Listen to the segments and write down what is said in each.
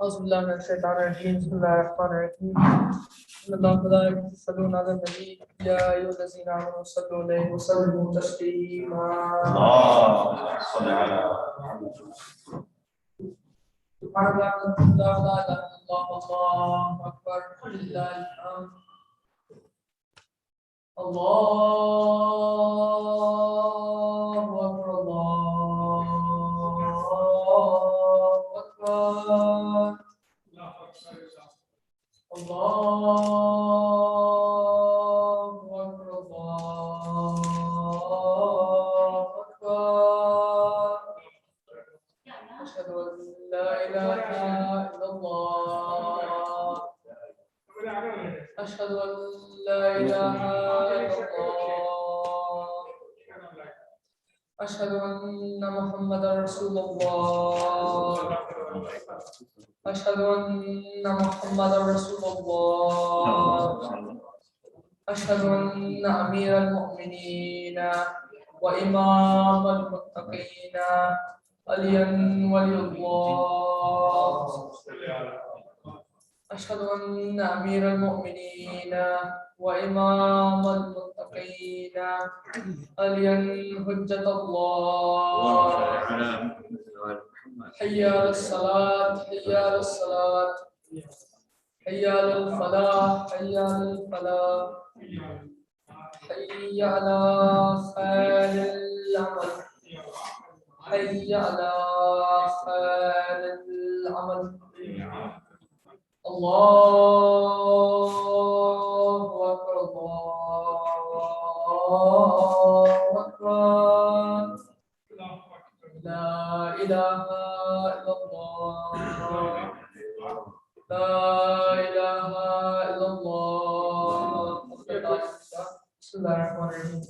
أعوذ بالله من الشيطان الرجيم بسم الله الرحمن الرحيم إن الله وملائكته يصلون على النبي يا أيها الذين آمنوا صلوا عليه وسلموا تسليما اللهم صل على محمد سبحان الله والحمد لله ولا إله إلا الله والله أكبر لله الحمد الله أكبر الله أكبر الله أكبر الله أكبر أشهد أن لا إله إلا الله أشهد أن لا إله إلا الله أشهد أن محمدا رسول الله أشهد أن محمدا رسول الله أشهد أن أمير المؤمنين وإمام المتقين عليا ولي الله أشهد أن أمير المؤمنين وإمام المتقين عليا حجة الله حي على الصلاة حي على الصلاة حي على الفلاح حي على الفلاح حي على خير العمل حي على خير العمل الله أكبر الله أكبر لا إله إلا الله لا إله إلا الله بسم الله الرحمن الرحيم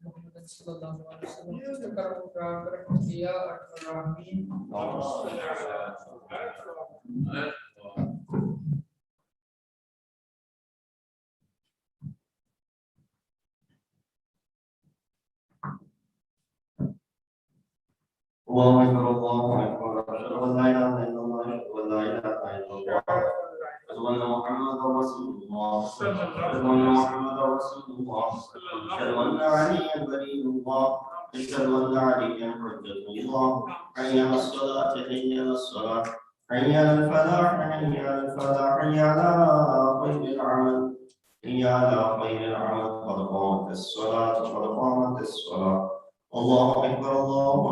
محمد صلى الله عليه وسلم يا أرحم الراحمين الله أكبر الله أكبر أشهد أن لا إله إلا الله أشهد أن لا إله إلا الله أشهد أن محمدا رسول الله أشهد أن محمدا رسول الله أشهد أن عليا ولي الله أشهد أن عليا حجة الله حي على الصلاة حي على الصلاة حي على الفلاح حي على الفلاح حي على خير العمل حي على خير العمل قد قامت الصلاة قد قامت الصلاة الله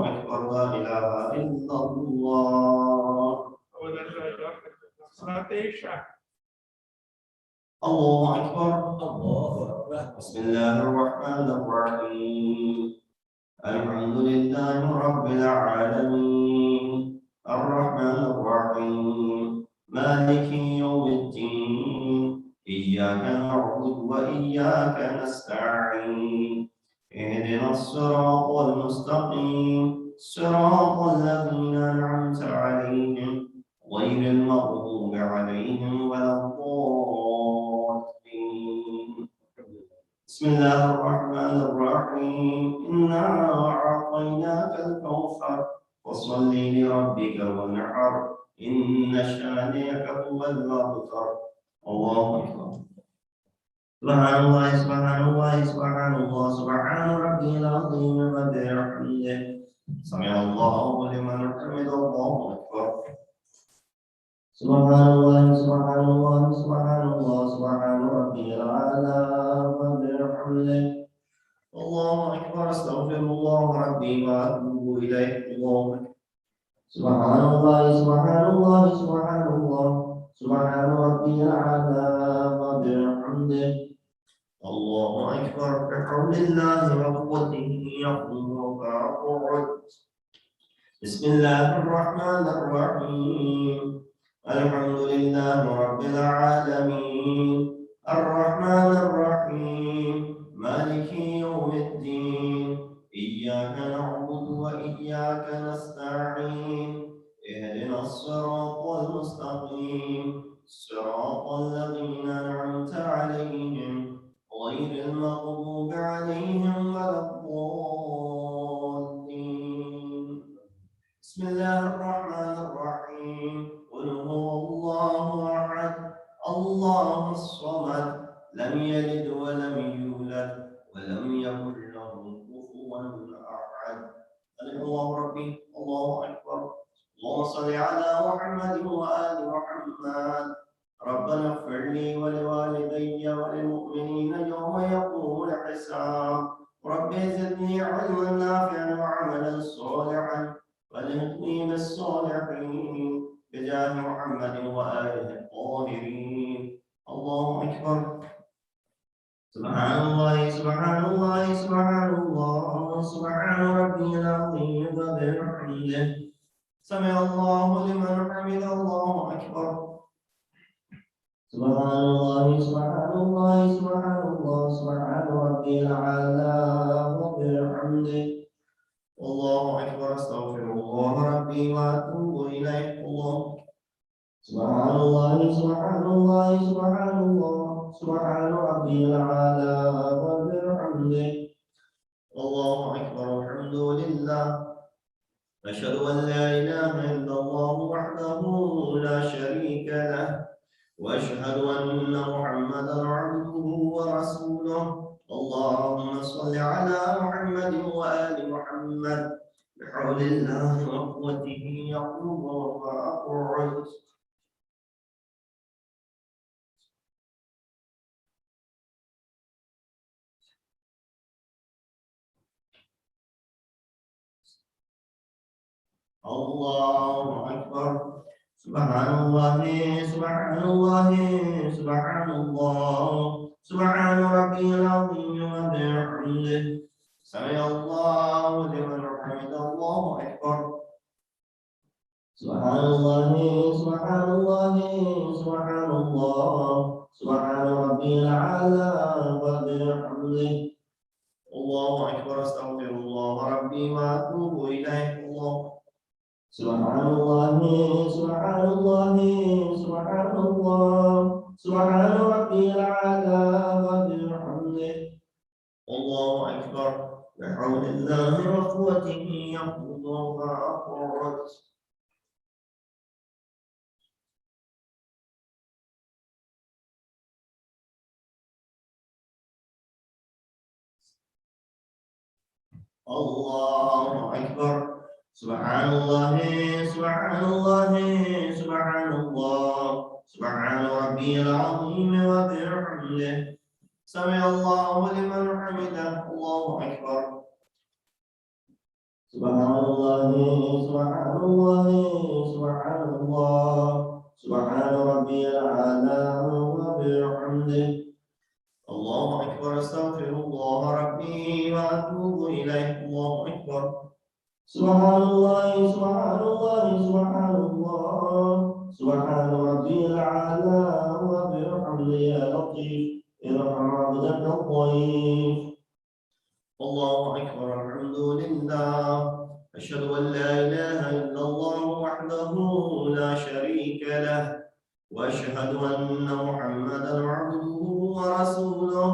أكبر لا إله إلا الله الله أكبر بسم الله الرحمن الرحيم الحمد لله رب العالمين الرحمن الرحيم مالك يوم الدين إياك نعبد وإياك نستعين اهدنا الصراط المستقيم صراط الذين أنعمت عليهم غير المغضوب عليهم ولا الضالين بسم الله الرحمن الرحيم إنا أعطيناك الكوثر فصل لربك وانحر إن شانئك هو الأبتر الله أكبر سبحان الله سبحان الله سبحان الله سبحان ربي العظيم وبحمده سمع الله لمن حمده الله أكبر سبحان الله سبحان الله سبحان الله سبحان ربي الأعلى وبحمده الله أكبر أستغفر الله ربي وأتوب إليه الله سبحان الله سبحان الله سبحان الله سبحان ربي الأعلى وبحمده الله أكبر بحول الله وقوته يقوم ويقعد بسم الله الرحمن الرحيم الحمد لله رب العالمين الرحمن الرحيم مالك يوم الدين إياك نعبد وإياك نستعين اهدنا الصراط غير المغضوب عليهم ولا الضالين. بسم الله الرحمن الرحيم. قل هو الله أحد الله الصمد لم يلد ولم يولد ولم يكن له كفوا أحد. الله ربي الله أكبر. اللهم صل على محمد وآل محمد. ربنا اغفر لي ولوالدي وللمؤمنين يوم يقوم الحساب. رب زدني علما نافعا وعملا صالحا والهدني بالصالحين بجاه محمد وآله الطاهرين. الله أكبر. سبحان الله سبحان الله سبحان الله سبحان ربي العظيم وبحمده. سمع الله لمن حمده. الله أكبر. سبحان الله سبحان الله سبحان الله سبحان ربي الأعلى وبحمده. الله أكبر. أستغفر الله ربي وأتوب إليه. الله سبحان الله سبحان الله سبحان الله سبحان ربي الأعلى وبحمده. الله أكبر. الحمد لله. أشهد أن لا إله إلا الله وحده لا شريك له وأشهد أن محمدا عبده ورسوله. اللهم صل على محمد وآل محمد بحول الله وقوته يقوم وأقعد. الله أكبر. سبحان الله سبحان الله سبحان الله سبحان ربي العظيم وبحمده. سمع الله لمن حمده. الله أكبر. سبحان الله سبحان الله سبحان الله سبحان ربي الأعلى وبحمده. الله أكبر. أستغفر الله ربي وأتوب إليه. الله سبحان الله سبحان الله سبحان الله سبحان ربي الأعلى وبحمده. الله أكبر. بحول الله وقوته يقوم وأقعد. الله أكبر. سبحان الله سبحان الله سبحان الله سبحان ربي العظيم وبحمده. سمع الله لمن حمده. الله أكبر. سبحان الله سبحان الله سبحان الله سبحان ربي الأعلى وبحمده. الله أكبر. أستغفر الله ربي وأتوب إليه. الله أكبر. سبحان الله سبحان الله سبحان الله سبحان ربي الأعلى وبحمده. يا لطيف ارحم عبدك الضعيف. الله أكبر. الحمد لله. أشهد أن لا إله إلا الله وحده لا شريك له وأشهد أن محمدا عبده ورسوله.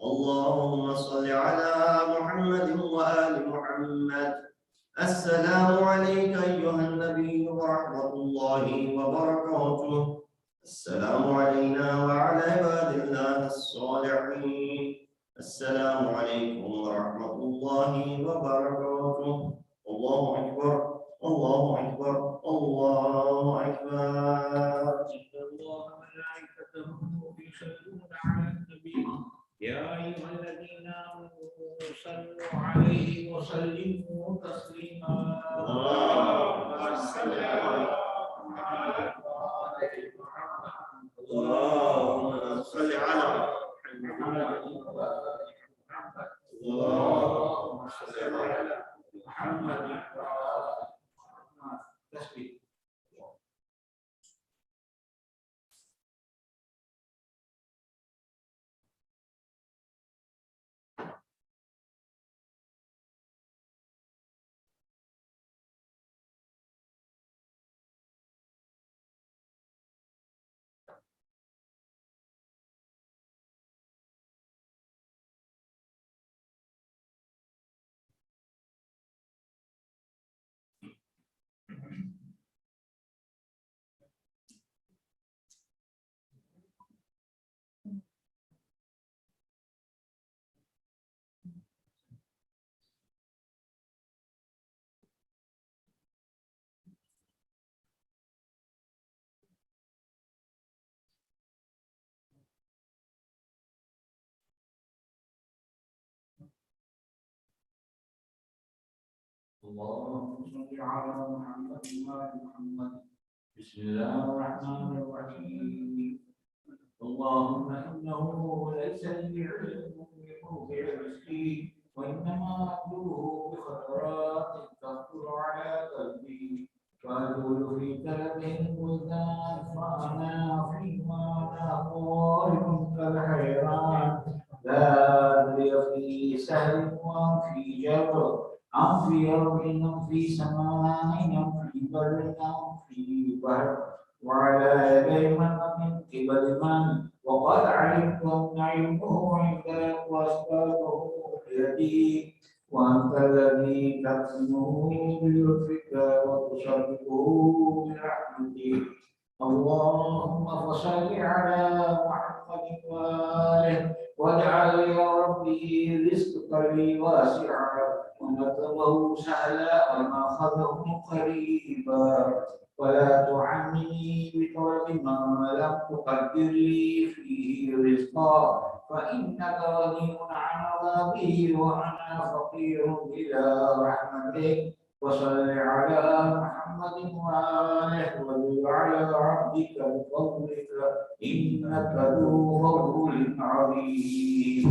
اللهم صل على محمد وآل محمد. السلام عليك أيها النبي ورحمة الله وبركاته. السلام علينا وعلى عباد الله الصالحين. السلام عليكم ورحمة الله وبركاته. الله أكبر. الله أكبر. الله أكبر. إن الله وملائكته يصلون على النبي يا أيها الذين آمنوا صلوا عليه وسلموا تسليما. اللهم صل على محمد. اللهم صل على محمد. اللهم صل على محمد. تسليما. اللهم صل على محمد وآل محمد. بسم الله الرحمن الرحيم. اللهم إنه ليس لي علم بموضع رزقي، وإنما أبلغه بخطرات تخطر على قلبي، وأجول في طلبه البلدان، فأنا فيما أنا طالب كالحيران، لا أدري في سهل أم في جبر، أم في أرض أم في سماء أم في بر أم في بحر، وعلى يدي من من قبل من، وقد علمت أن علمه عندك وأسبابه بيدي، وأنت الذي تقسمه بلطفك وتصرفه برحمتك. اللهم فصل على محمد وآله، واجعل يا ربي رزقك لي واسعا ونطلبه سهلا وماخذه قريبا، ولا تعني بطلب ما لم تقدر لي فيه رزقا، فإنك غني عن عذابي وأنا فقير إلى رحمتك. وصل على محمد وآله وصل على عبدك بفضلك، إنك ذو فضل عظيم.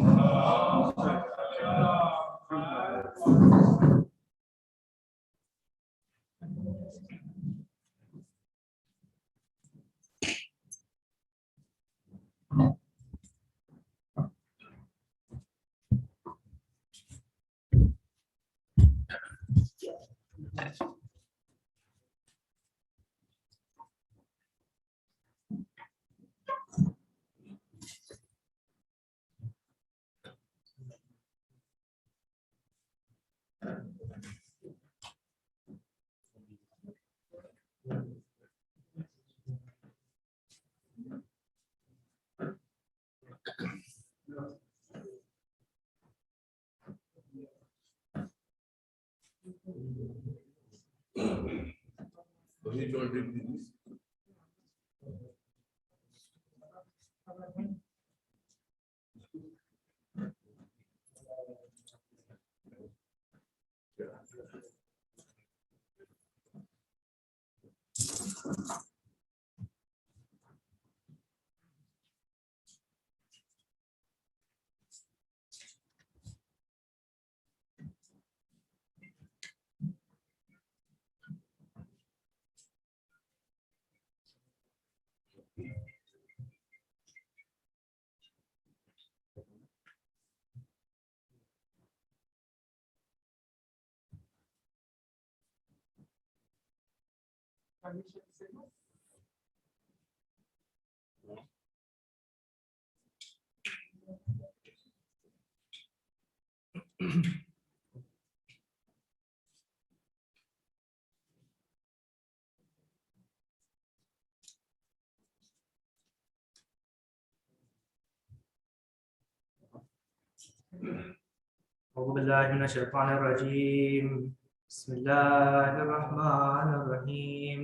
أعوذ بالله من الشيطان الرجيم. بسم الله الرحمن الرحيم.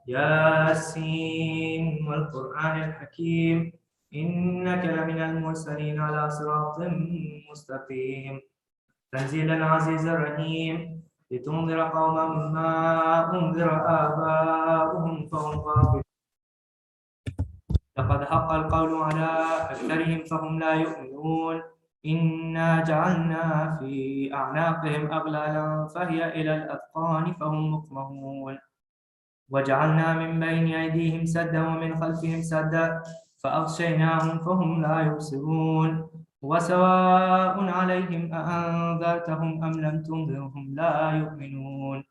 ياسين والقرآن الحكيم إنك لمن المرسلين على صراط مستقيم تنزيل العزيز الرحيم لتنذر قوما ما أنذر آباؤهم فهم غافلون لقد حق القول على أكثرهم فهم لا يؤمنون إنا جعلنا في أعناقهم أغلالا فهي إلى الأذقان فهم مقمحون وجعلنا من بين أيديهم سدا ومن خلفهم سدا فأغشيناهم فهم لا يبصرون وسواء عليهم أأنذرتهم أم لم تنذرهم لا يؤمنون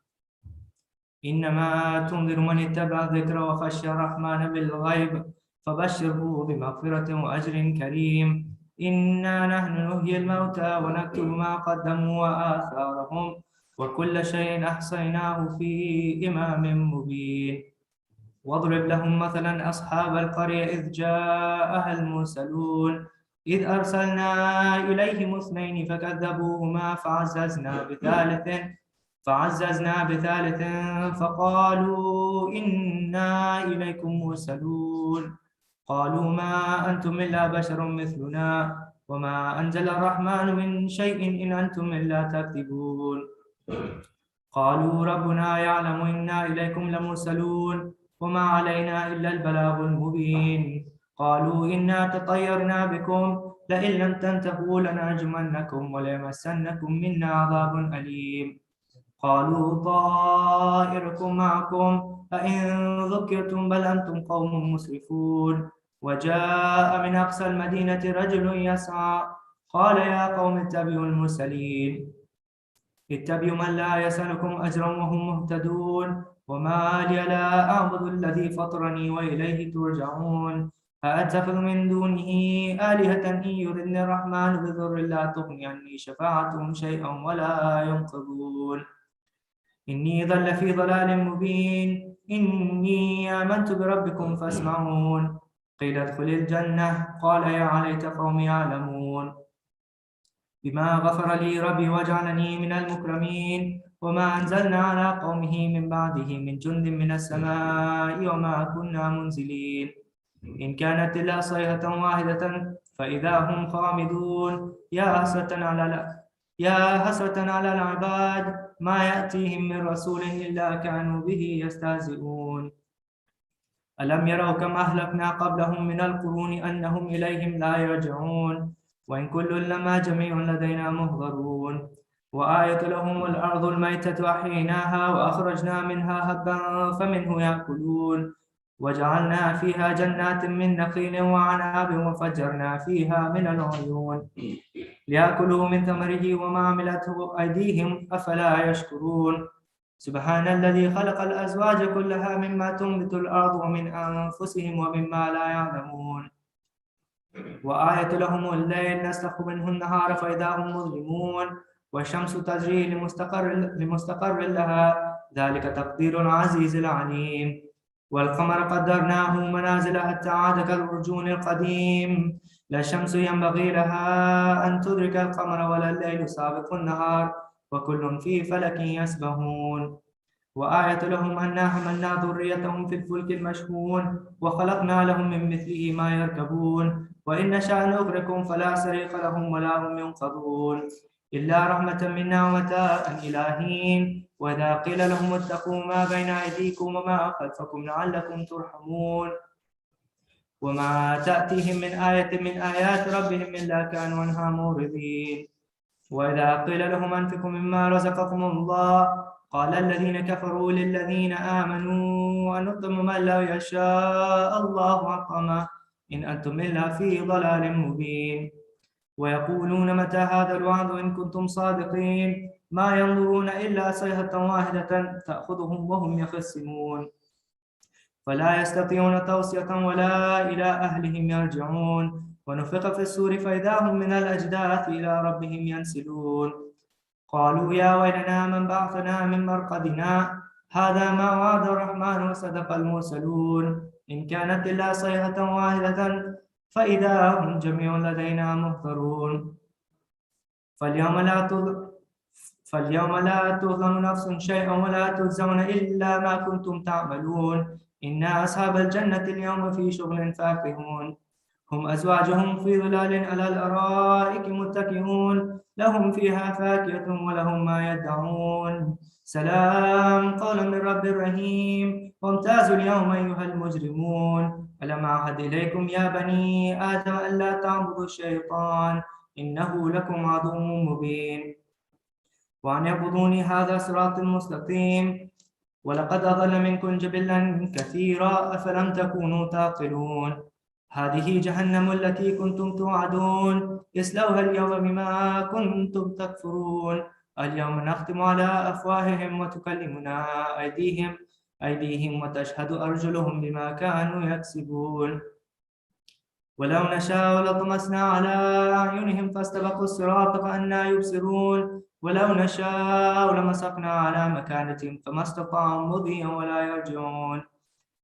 إنما تنذر من اتبع الذكر وخشي الرحمن بالغيب فبشره بمغفرة وأجر كريم إنا نحن نحيي الموتى ونكتب ما قدموا وآثارهم وكل شيء أحصيناه في إمام مبين واضرب لهم مثلا أصحاب القرية إذ جاءها المرسلون إذ أرسلنا إليهم اثنين فكذبوهما فعززنا بثالث فقالوا إنا إليكم مرسلون قالوا ما أنتم إلا بشر مثلنا وما أنزل الرحمن من شيء إن أنتم إلا تكذبون قالوا ربنا يعلم إنا إليكم لمرسلون وما علينا إلا البلاغ المبين. قالوا إنا تطيرنا بكم لئن لم تنتهوا لنرجمنكم وليمسنكم منا عذاب أليم. قالوا طائركم معكم أئن ذكرتم بل أنتم قوم مسرفون. وجاء من أقصى المدينة رجل يسعى قال يا قوم اتبعوا المرسلين اتبعوا من لا يسألكم أجرا وهم مهتدون. وما لي لا أعبد الذي فطرني وإليه ترجعون. أأتخذ من دونه آلهة إن يردني الرحمن بضر لا تغني عني شفاعتهم شيئا ولا ينقذون. إني ضل في ضلال مبين. إني آمنت بربكم فاسمعون. قيل ادخل الجنة قال يا ليت قومي يعلمون بما غفر لي ربي وجعلني من المكرمين. وما أنزلنا على قومه من بعده من جند من السماء وما كنا منزلين. إن كانت إلا صيحة واحدة فإذا هم خامدون. يا حسرة على العباد ما يأتيهم من رسول إلا كانوا به يستهزئون. ألم يروا كم أهلكنا قبلهم من القرون أنهم إليهم لا يرجعون. وإن كل لما جميع لدينا محضرون. وآية لهم الأرض الميتة أحييناها وأخرجنا منها هبا فمنه يأكلون. وجعلنا فيها جنات من نخيل وعناب وفجرنا فيها من العيون ليأكلوا من ثمره وما عملته أيديهم أفلا يشكرون. سبحان الذي خلق الأزواج كلها مما تنبت الأرض ومن أنفسهم ومما لا يعلمون. وآية لهم الليل نسلخ منه النهار فإذا هم مظلمون. والشمس تجري لمستقر لها ذلك تقدير العزيز العليم. والقمر قدرناه منازل حتى عاد كالعرجون القديم. لا الشمس ينبغي لها أن تدرك القمر ولا الليل سابق النهار وكل في فلك يسبحون. وآية لهم أنا حملنا ذريتهم في الفلك المشحون وخلقنا لهم من مثله ما يركبون. وإن نشأ نغرقهم فلا صريخ لهم ولا هم ينقذون إلا رحمة منا ومتاعا إلى حين. وإذا قيل لهم اتقوا ما بين أيديكم وما خلفكم لعلكم ترحمون. وما تأتيهم من آية من آيات ربهم إلا كانوا عنها معرضين. وإذا قيل لهم أنفقوا مما رزقكم الله قال الذين كفروا للذين آمنوا أنطعم من لو يشاء الله أطعمه إن أنتم إلا في ضلال مبين. ويقولون متى هذا الوعد إن كنتم صادقين ما ينظرون إلا صيحة واحدة تأخذهم وهم يخصمون فلا يستطيعون توصية ولا إلى أهلهم يرجعون. ونفخ في السور فإذا هم من الأجداث إلى ربهم ينسلون. قالوا يا ويلنا من بعثنا من مرقدنا هذا ما وعد الرحمن وصدق المرسلون. إن كانت إلا صيحة واحدة فإذا هم جميع لدينا محضرون. فاليوم لا تظلم نفس شيئا ولا تجزون إلا ما كنتم تعملون. إن أصحاب الجنة اليوم في شغل فاكهون. هم أزواجهم في ظلال على الأرائك متكئون لهم فيها فاكهة ولهم ما يدعون. سلام قولا من رب رحيم. وامتازوا اليوم أيها المجرمون. ألم أعهد إليكم يا بني آدم ألا تعبدوا الشيطان إنه لكم عدو مبين. وأن اعبدوني هذا صراط مستقيم. ولقد أضل منكم جبلا كثيرا أفلم تكونوا تعقلون. هذه جهنم التي كنتم توعدون اصلوها اليوم بما كنتم تكفرون. اليوم نختم على أفواههم وتكلمنا أيديهم وتشهد أرجلهم بما كانوا يكسبون. ولو نشاء لطمسنا على أعينهم فاستبقوا الصراط فأنى يبصرون. ولو نشاء لمسخنا على مكانتهم فما استطاعوا مضيا ولا يرجعون.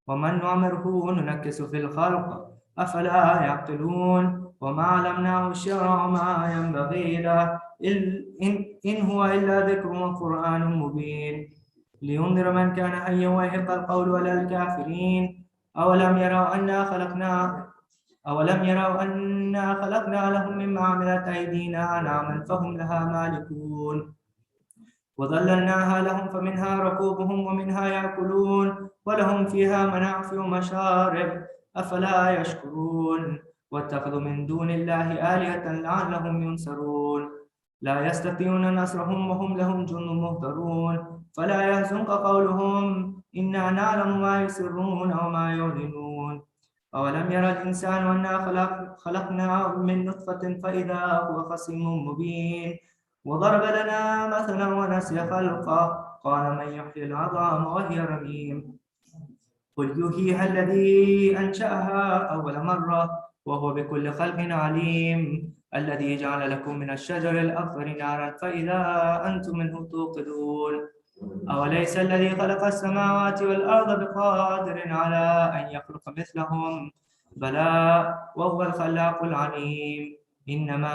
ومن نعمره ننكس في الخلق أفلا يعقلون. وما علمناه الشعر وما ينبغي له إن هو إلا ذكر وقرآن مبين لينذر من كان حيا ويحق القول على الكافرين. أولم يروا أنا خلقنا لهم مما عملت أيدينا أنعاما فهم لها مالكون. وظللناها لهم فمنها ركوبهم ومنها يأكلون ولهم فيها منافع ومشارب أفلا يشكرون واتخذوا من دون الله آلهة لعلهم ينصرون لا يستطيعون نصرهم وهم لهم جند مهترون فلا يحزنك قولهم إنا نعلم ما يسرون وما يعلنون أولم يرى الإنسان أنا خلقناه من نطفة فإذا هو خصيم مبين وضرب لنا مثلا ونسي خلقه قال من يحيي العظام وهي رميم قل يحييها الذي أنشأها أول مرة وهو بكل خلق عليم الذي جعل لكم من الشجر الأخضر نارا فإذا أنتم منه توقدون أوليس الذي خلق السماوات والأرض بقادر على أن يخلق مثلهم بلى وهو الخلاق العليم إنما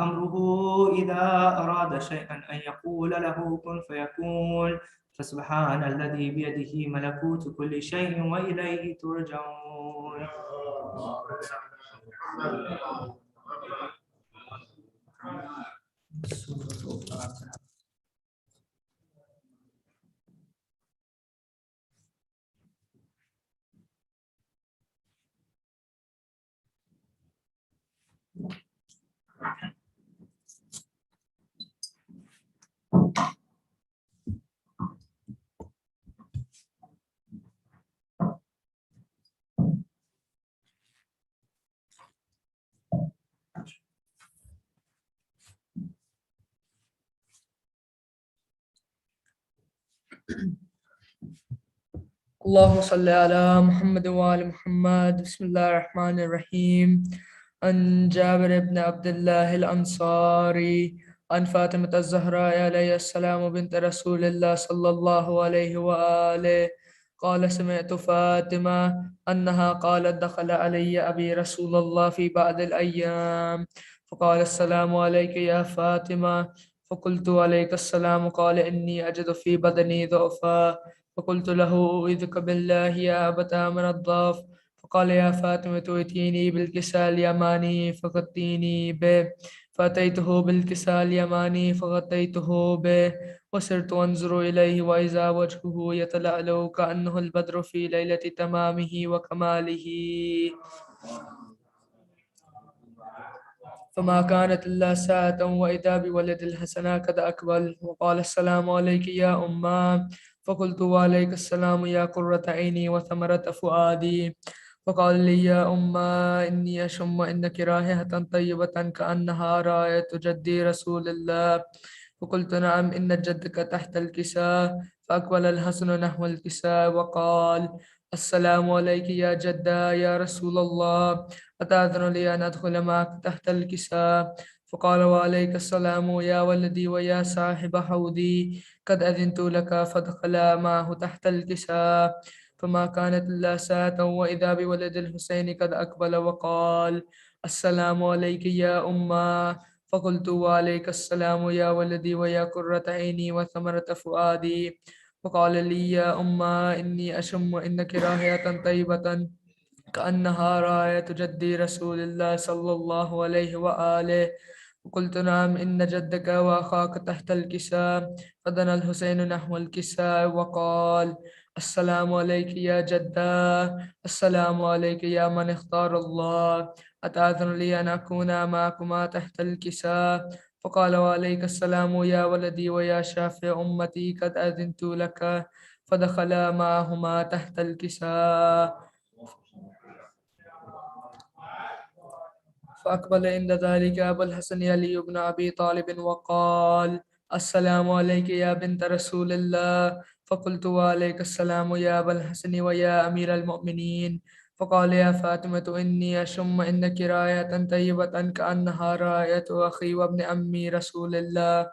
أمره إذا أراد شيئا أن يقول له كن فيكون فسبحان الذي بيده ملكوت كل شيء وإليه ترجعون. اللهم صل على محمد وآل محمد. بسم الله الرحمن الرحيم. عن جابر بن عبد الله الأنصاري عن فاطمة الزهراء عليه السلام بنت رسول الله صلى الله عليه وآله قال سمعت فاطمة أنها قالت دخل علي أبي رسول الله في بعض الأيام فقال السلام عليك يا فاطمة فقلت عليك السلام قال إني أجد في بدني ضعفا فقلت له أعوذك بالله يا أبتا من الضعف فقال يا فاطمة ائتيني بالكساء اليماني فغطيني به فأتيته بالكساء اليماني فغطيته به وصرت أنظر إليه وإذا وجهه يتلألأ كأنه البدر في ليلة تمامه وكماله فما كانت إلا ساعة وإذا بولد الحسن قد أقبل وقال السلام عليك يا أمه فقلت وعليك السلام يا قرة عيني وثمرة فؤادي فقال لي يا أمه إني أشم إنك رائحة طيبة كأنها راية جدي رسول الله فقلت نعم إن جدك تحت الكساء فأقبل الحسن نحو الكساء وقال السلام عليك يا جدة يا رسول الله أتأذن لي أن أدخل معك تحت الكساء فقال وعليك السلام يا ولدي ويا صاحب حوضي قد أذنت لك فدخل معه تحت الكساء فما كانت إلا ساعة وإذا بولد الحسين قد أقبل وقال السلام عليك يا أمه فقلت وعليك السلام يا ولدي ويا قرة عيني وثمرة فؤادي فقال لي يا أمه إني أشم إنك راهية طيبة كأنها راية جدي رسول الله صلى الله عليه وآله وقلت نعم إن جدك وأخاك تحت الكساء فدنا الحسين نحو الكساء وقال السلام عليك يا جدة السلام عليك يا من اختار الله أتأذن لي أن أكون معكما تحت الكساء فقال وعليك السلام يا ولدي ويا شافع أمتي قد أذنت لك فدخلا معهما تحت الكساء فأقبل عند ذلك أبو الحسن علي بن أبي طالب وقال السلام عليك يا بنت رسول الله فقلت وعليك السلام يا أبا الحسن ويا أمير المؤمنين فقال يا فاطمة إني أشم إنك راية طيبة كأنها راية أخي وابن أمي رسول الله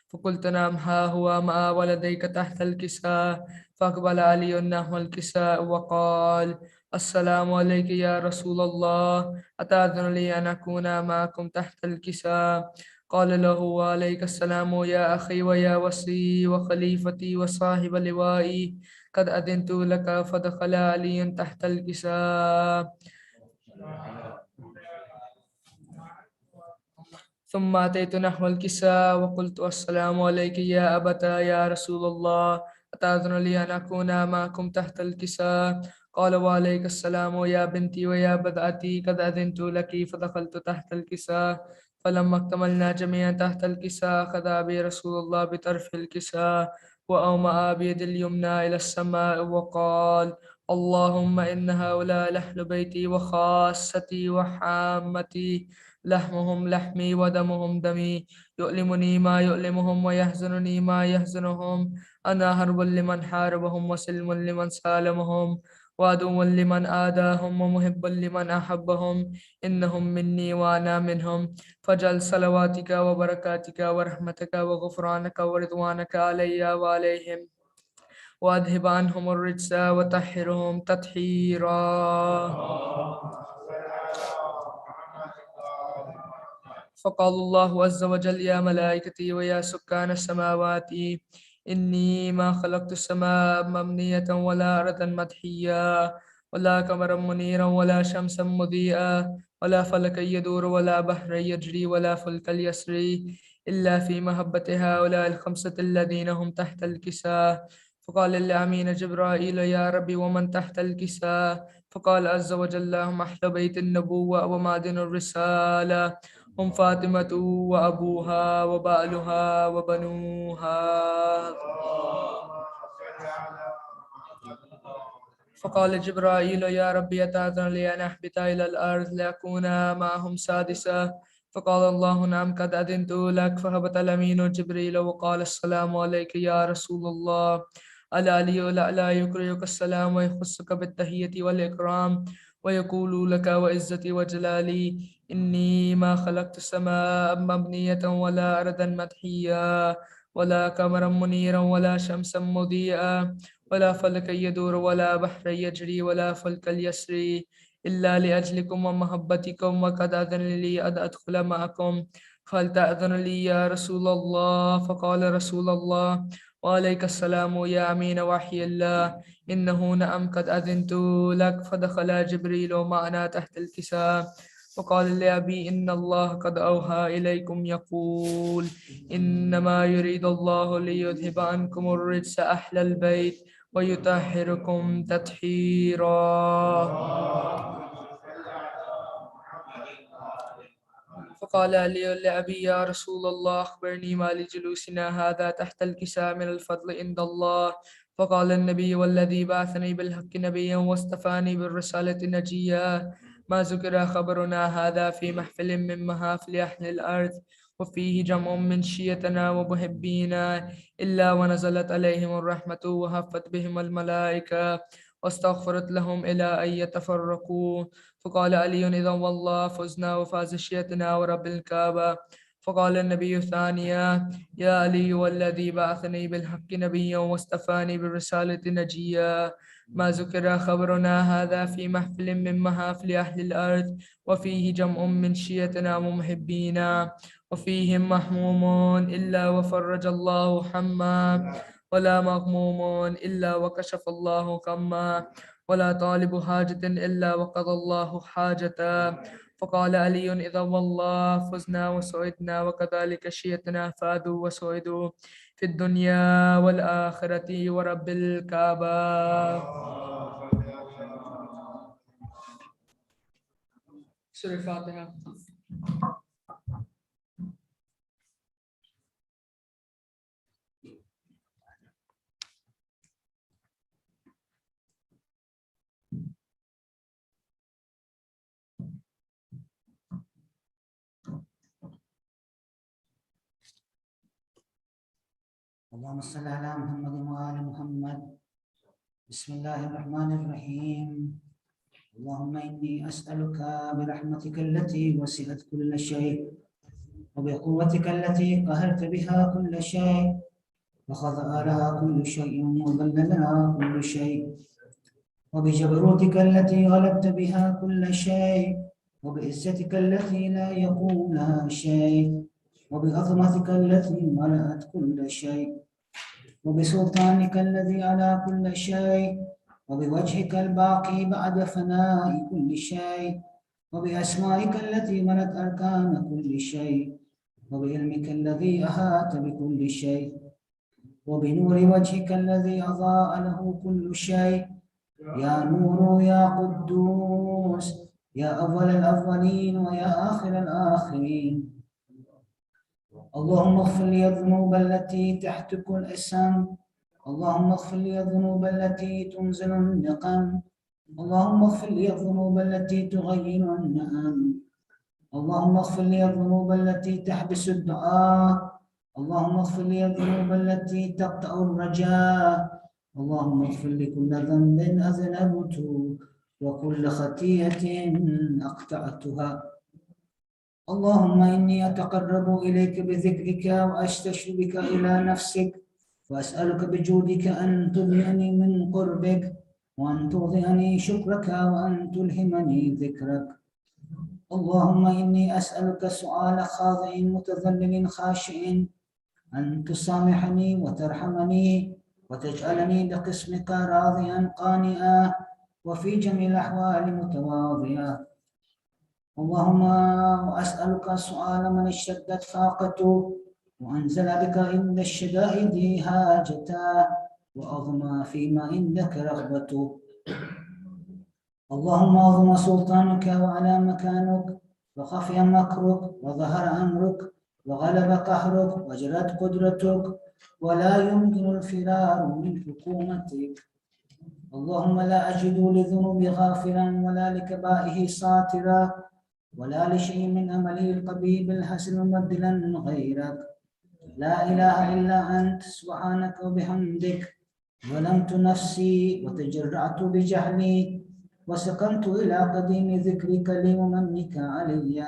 فقلت نعم ها هو مع ولديك تحت الكساء فأقبل علي نحو الكساء وقال السلام عليك يا رسول الله أتأذن لي أن أكون معكم تحت الكساء قال له وعليك السلام يا أخي ويا وصي وخليفتي وصاحب لوائي قد أذنت لك فدخل علي تحت الكساء ثم أتيت نحو الكساء وقلت السلام عليك يا أبتا يا رسول الله، أتأذن لي أن أكون معكم تحت الكساء؟ قال وعليك السلام يا بنتي ويا بدعتي، قد أذنت لك. فدخلت تحت الكساء، فلما اكتملنا جميعا تحت الكساء أخذ أبي رسول الله بطرف الكساء وأومأ بيد اليمنى إلى السماء وقال: اللهم إن هؤلاء لأهل بيتي وخاصتي وحامتي، لحمهم لحمي ودمهم دمي، يؤلمني ما يؤلمهم ويحزنني ما يحزنهم. أنا حرب لمن حاربهم وسلم لمن سالمهم وعدو لمن آداهم ومحب لمن أحبهم. إنهم مني وأنا منهم، فاجعل صلواتك وبركاتك ورحمتك وغفرانك ورضوانك علي وعليهم، وأذهب عنهم الرجس وطهرهم تطهيرا. فقال الله عز وجل: يا ملائكتي ويا سكان السماوات، إني ما خلقت السماء مبنية ولا أرضا مدحيا ولا قمرا منيرا ولا شمسا مضيئا ولا فلكا يدور ولا بحرا يجري ولا فلكا يسري إلا في محبة هؤلاء الخمسة الذين هم تحت الكساء. فقال الأمين جبرائيل: يا ربي ومن تحت الكساء؟ فقال عز وجل: هم أهل بيت النبوة ومعدن الرسالة، هم فاطمة وأبوها وبالها وبنوها. فقال جبرائيل: يا ربي أتأذن لي أن أهبط إلى الأرض لأكون معهم سادسا؟ فقال الله: نعم قد أذنت لك. فهبط الأمين جبريل وقال: السلام عليك يا رسول الله. العلي الأعلى يقرئك السلام ويخصك بالتحية والإكرام ويقول لك: وعزتي وجلالي إني ما خلقت السماء مبنية ولا أرضا مدحيا ولا قمرا منيرا ولا شمسا مضيئا ولا فلكا يدور ولا بحر يجري ولا فلكا يسري إلا لأجلكم ومحبتكم، وقد أذن لي أن أدخل معكم، فهل تأذن لي يا رسول الله؟ فقال رسول الله: وعليك السلام يا أمين وحي الله، إنه نعم قد أذنت لك. فدخل جبريل معنا تحت الكساء وقال لأبي: إن الله قد أوحى إليكم يقول: إنما يريد الله ليذهب عنكم الرجس أهل البيت ويطهركم تطهيرا. فقال علي لأبي: يا رسول الله أخبرني ما لجلوسنا هذا تحت الكساء من الفضل عند الله. فقال النبي: والذي بعثني بالحق نبيا واصطفاني بالرسالة نجيا، ما ذكر خبرنا هذا في محفل من محافل أهل الأرض وفيه جمع من شيتنا ومحبينا إلا ونزلت عليهم الرحمة وهفت بهم الملائكة واستغفرت لهم إلى أن يتفرقوا. فقال علي: إذا والله فزنا وفاز شيتنا ورب الكعبة. فقال النبي ثانيا: يا علي والذي بعثني بالحق نبيا واصطفاني بالرسالة نجيا، ما ذكر خبرنا هذا في محفل من محافل أهل الأرض وفيه جمع من شيتنا ومحبينا وفيهم محموم إلا وفرج الله حما، ولا مغموم إلا وكشف الله غما، ولا طالب حاجة إلا وقضى الله حاجته. فقال علي: إذا والله فزنا وسعدنا وكذلك شيتنا فاذوا وسعدوا في الدنيا والآخرة ورب الكعبة. سورة الفاتحة. اللهم صل على محمد وآل محمد. بسم الله الرحمن الرحيم. اللهم إني أسألك برحمتك التي وسعت كل شيء وبقوتك التي قهرت بها كل شيء وخضع لها كل شيء وذل لها كل شيء، وبجبروتك التي غلبت بها كل شيء، وبعزتك التي لا يقوم لها شيء، وبعظمتك التي ملأت كل شيء، وبسلطانك الذي على كل شيء، وبوجهك الباقي بعد فناء كل شيء، وبأسمائك التي ملت أركان كل شيء، وبعلمك الذي أحاط بكل شيء وبنور وجهك الذي أضاء له كل شيء يا نور يا قدوس يا أول الأولين ويا آخر الآخرين. اللهم اغفر لي الذنوب التي تحتك الاسم، اللهم اغفر لي الذنوب التي تنزل النقم، اللهم اغفر لي الذنوب التي تغير النعم، اللهم اغفر لي الذنوب التي تحبس الدعاء، اللهم اغفر لي الذنوب التي تقطع الرجاء، اللهم اغفر لي كل ذنب أذنبته وكل خطيئة أقطعتها. اللهم إني أتقرب إليك بذكرك وأستشفي بك إلى نفسك وأسألك بجودك أن تضيئني من قربك وأن توضئني شكرك وأن تلهمني ذكرك. اللهم إني أسألك سؤال خاضع متذلل خاشع أن تسامحني وترحمني وتجعلني لقسمك راضيا قانئا وفي جميع الأحوال متواضعا. اللهم أسألك سؤال من اشتدت فاقته وأنزل بك عند الشدائد حاجته وأظمى فيما عندك رغبته. اللهم عظم سلطانك وعلى مكانك وخفي مكرك وظهر أمرك وغلب قهرك وجرت قدرتك ولا يمكن الفرار من حكومتك. اللهم لا أجد لذنوب غافلا ولا لكبائه ساترا ولا لشيء من أمله القبيح بالحسن مبدلا غيرك. لا إله إلا أنت سبحانك وبحمدك. ظلمت نفسي وتجرعت بجهلي وسكنت إلى قديم ذكرك لمنك علي.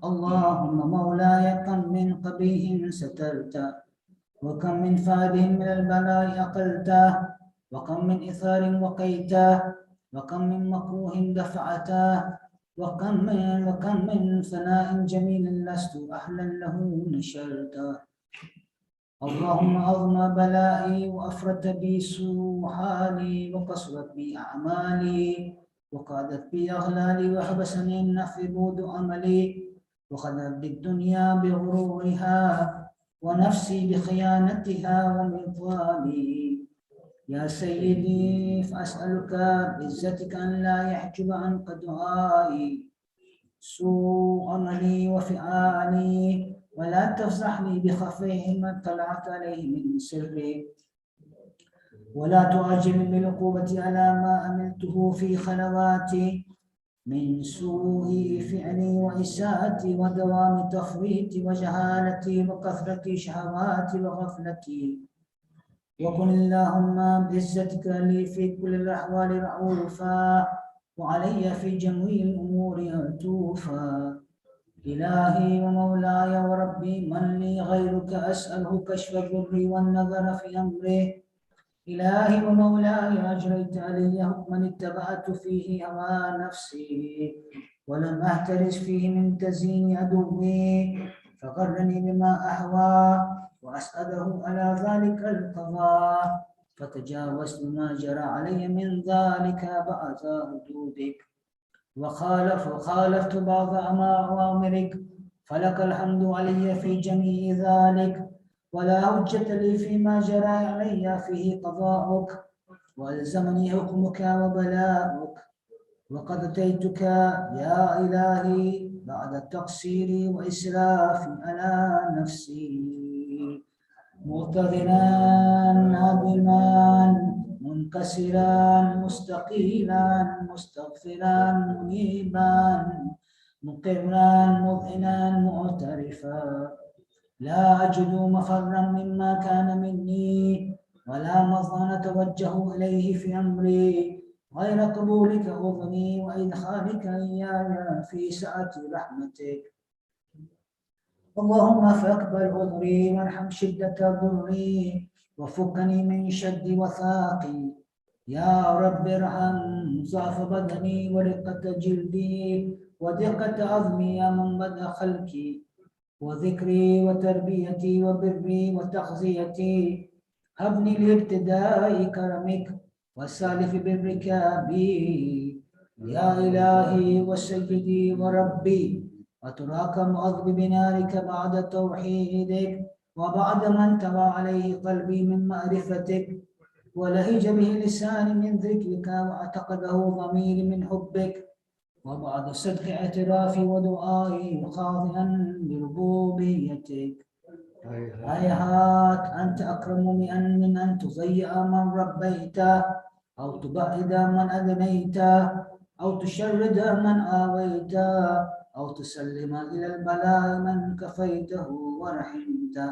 اللهم مولاي كم من قبيح سترت وكم من فاد من البلاء أقلته وكم من إثار وقيته وكم من مكروه دفعته وكم من ثناء جميل لست أهلا له نشرته. اللهم أظم بلائي وأفرت بي سوء حالي وقصرت بي أعمالي وقادت بي أغلالي وحبسني النفي بود أملي وخلت بالدنيا بغرورها ونفسي بخيانتها ومضالي. يا سيدي فأسألك بعزتك أن لا يحجب عنك دعائي سوء أملي وفعالي ولا تفضحني بخفيه ما اطلعت عليه من سري ولا تعجلني بالعقوبة على ما عملته في خلواتي من سوء فعلي وإساءتي ودوام تفريطي وجهالتي وكثرة شهواتي وغفلتي. وكن اللهم بعزتك لي في كل الأحوال رؤوفا وعلي في جميع الأمور عطوفا. إلهي ومولاي وربي من لي غيرك أسأله كشف الضر والنظر في أمره. إلهي ومولاي أجريت علي حكما اتبعت فيه هوى نفسي ولم أهترس فيه من تزيين عدوي فغرني بما أهوى وأسأله على ذلك القضاء فتجاوزت ما جرى علي من ذلك بعد حدودك وخالفت بعض أوامرك فلك الحمد علي في جميع ذلك ولا حجة لي فيما جرى علي فيه قضاؤك وألزمني حكمك وبلاؤك وقد أتيتك يا إلهي بعد تقصيري وإسرافي على نفسي معتذرا نادما منكسرا مستقيلا مستغفرا منيبا مقرا مذعنا معترفا لا أجد مفرا مما كان مني ولا مظهر أتوجه إليه في أمري غير قبولك أذني وإدخالك إياي في سعة رحمتك. اللهم فاقبل عذري وارحم شدة ضري وفكني من شد وثاقي. يا رب ارحم ضعف بدني ورقة جلدي ودقة عظمي يا من بدأ خلقي وذكري وتربيتي وبري وتغذيتي. هبني لابتداء كرمك والسالف بالركاب. يا إلهي وسيدي وربي وتراك معذب بنارك بعد توحيدك وبعد ما انتوى عليه قلبي من معرفتك ولهج به لساني من ذكرك واعتقده ضميري من حبك وبعد صدق اعترافي ودعائي خاضعا بربوبيتك. هيهات أنت أكرم من أن تضيع من ربيته أو تبعد من أدنيته أو تشرد من آويته أو تسلم إلى البلاء من كفيته ورحمته.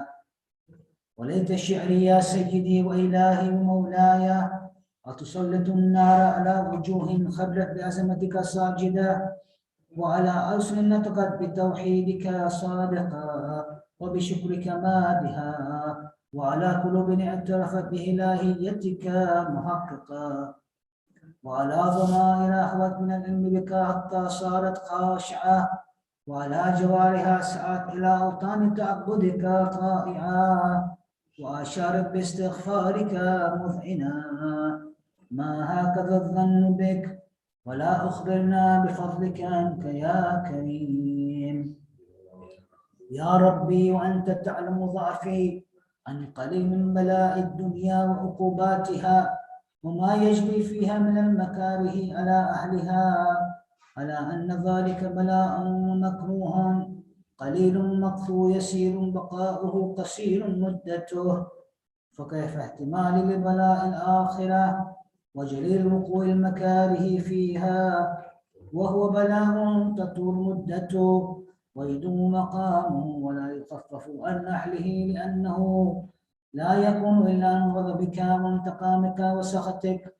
وليت شعري يا سيدي وإلهي ومولاي أتسلط النار على وجوه خبرت بعظمتك ساجدة وعلى ألسن نطقت بتوحيدك صادقة وبشكرك مادها وعلى قلوب اعترفت بإلهيتك محققة وعلى ضمائر أحوت من العلم بك حتى صارت خاشعة وعلى جوارها سعت إلى أوطان تعبدك طائعة وأشارت باستغفارك مذعنة. ما هكذا الظن بك ولا أخبرنا بفضلك أنت يا كريم. يا ربي وأنت تعلم ضعفي عن قليل من بلاء الدنيا وعقوباتها وما يجري فيها من المكاره على أهلها على أن ذلك بلاء مكروه قليل مقصو يسير بقاؤه قصير مدته فكيف احتمال لبلاء الآخرة وجليل وقوع المكاره فيها وهو بلاء تطول مدته ويدوم مقامه ولا يخفف عن نحله لأنه لا يكون إلا عن غضبك وانتقامك وسخطك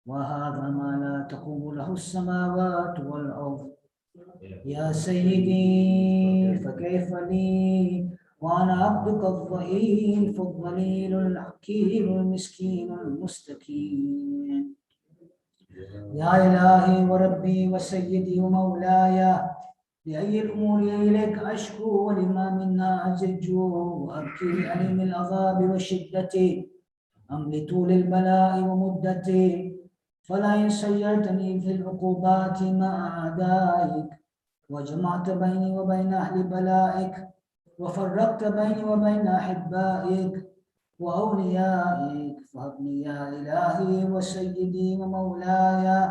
وهذا ما لا تقوم له السماوات والأرض. يا سيدي فكيف لي وأنا عبدك الضعيف الضليل الحقير المسكين المستكين. يا إلهي وربي وسيدي ومولاي لأي الأمور إليك أشكو ولما منا أزج وأبكي لألم العذاب وشدته أم لطول البلاء ومدته فلا إن سيرتني في العقوبات مع أعدائك وجمعت بيني وبين أهل بلائك وفرقت بيني وبين أحبائك وأوليائك فهبني يا إلهي وسيدي ومولاي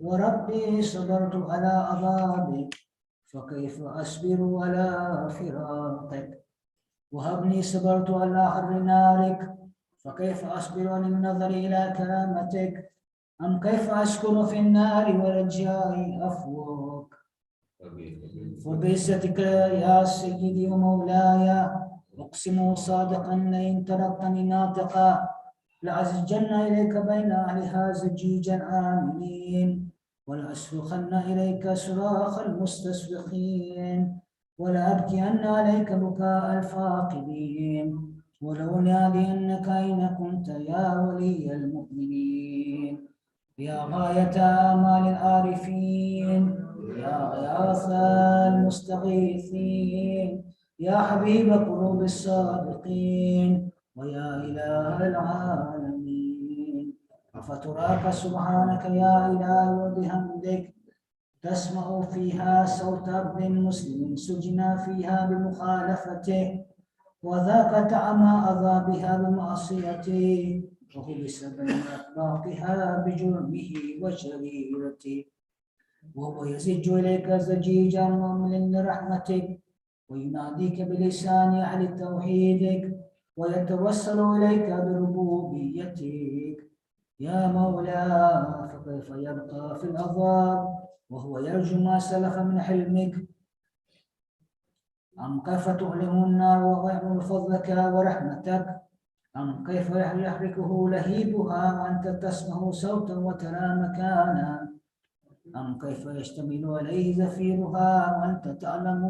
وربي صبرت على عذابك فكيف أصبر على فراقك وهبني صبرت على حر نارك فكيف أصبر عن النظر إلى كرامتك أم كيف أسكن في النار ورجائي عفوك. وبعزتك يا سيدي ومولاي أقسم صادقا لئن تركتني ناطقا لأزجن إليك بين أهلها زجيجا آمنين ولأصرخن إليك صراخ المستصرخين ولأبكين عليك بكاء الفاقدين ولو نادينك أين كنت يا ولي المؤمنين. يا غاية آمال العارفين يا غياث المستغيثين يا حبيب قلوب الصادقين ويا إله العالمين أفتراك سبحانك يا إله وبحمدك تسمع فيها صوت عبد مسلم سجن فيها بمخالفته وذاك طعم عذابها بمعصيته وحبس بين أطباقها بجرمه وشريرته وهو يزج إليك زجيجا مؤمن لرحمتك ويناديك بلسان أهل توحيدك ويتوسل إليك بربوبيتك. يا مولاي فكيف يبقى في العذاب وهو يرجو ما سلف من حلمك أم كيف تؤلم النار ويعمل فضلك ورحمتك أم كيف يحركه لهيبها وأنت تسمع صوتا وترى مكانا أم كيف يشتمل عليه زفيرها وأنت تعلم